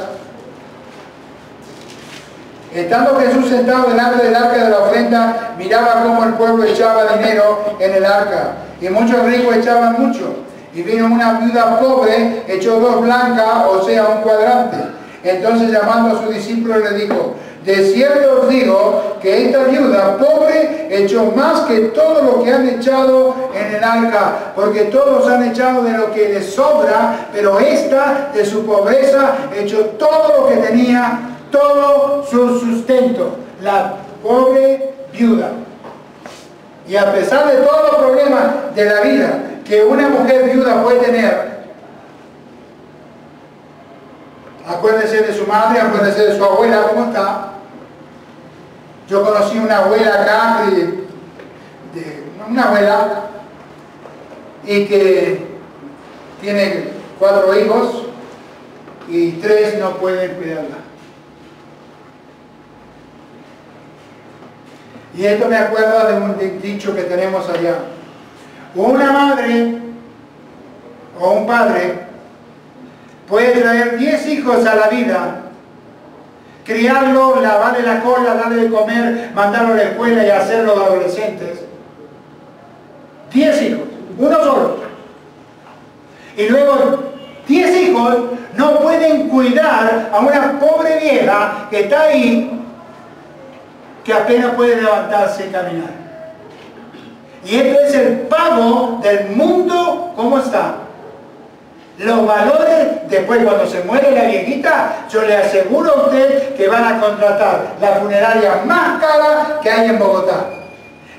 estando Jesús sentado delante del arca de la ofrenda, miraba cómo el pueblo echaba dinero en el arca, y muchos ricos echaban mucho. Y vino una viuda pobre, echó 2 blancas, o sea, un cuadrante. Entonces, llamando a sus discípulos, le dijo: de cierto os digo que esta viuda pobre echó más que todo lo que han echado en el arca, porque todos han echado de lo que les sobra, pero esta de su pobreza echó todo lo que tenía, todo su sustento. La pobre viuda. Y a pesar de todos los problemas de la vida que una mujer viuda puede tener, acuérdense de su madre, acuérdense de su abuela, ¿cómo está? Yo conocí una abuela acá, una abuela, y que tiene 4 hijos y 3 no pueden cuidarla. Y esto me acuerda de un dicho que tenemos allá. Una madre o un padre puede traer 10 hijos a la vida, criarlo, lavarle la cola, darle de comer, mandarlo a la escuela y hacerlos adolescentes. 10 hijos, uno solo. Y luego 10 hijos no pueden cuidar a una pobre vieja que está ahí, que apenas puede levantarse y caminar. Y esto es el pago del mundo, ¿cómo está? Los valores, después cuando se muere la viejita, yo le aseguro a usted que van a contratar la funeraria más cara que hay en Bogotá.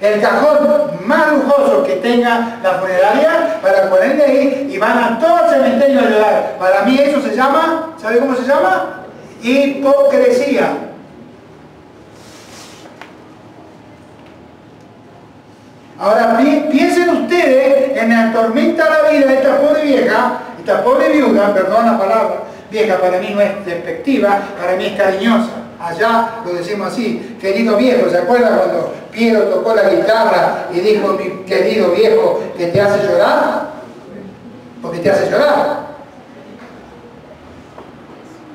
El cajón más lujoso que tenga la funeraria para ponerle ahí y van a todo el cementerio a ayudar. Para mí eso se llama, ¿sabe cómo se llama? Hipocresía. Ahora piensen ustedes en la tormenta de la vida de esta pobre vieja, esta pobre viuda, perdón la palabra, vieja para mí no es despectiva, para mí es cariñosa. Allá lo decimos así, querido viejo. ¿Se acuerda cuando Piero tocó la guitarra y dijo, mi querido viejo, que te hace llorar? Porque te hace llorar.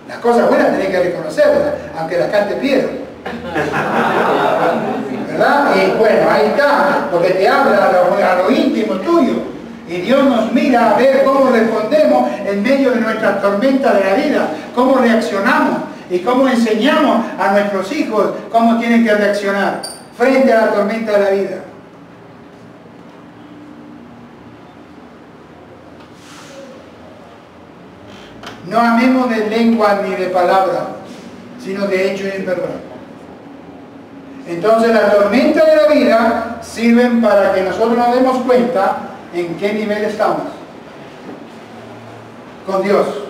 Las cosas buenas tenés que reconocerlas, aunque las cante Piero. ¿Verdad? Y bueno, ahí está, porque te habla a lo íntimo tuyo. Y Dios nos mira a ver cómo respondemos en medio de nuestras tormentas de la vida, cómo reaccionamos y cómo enseñamos a nuestros hijos cómo tienen que reaccionar frente a la tormenta de la vida. No amemos de lengua ni de palabra, sino de hecho y en verdad. Entonces las tormentas de la vida sirven para que nosotros nos demos cuenta en qué nivel estamos con Dios.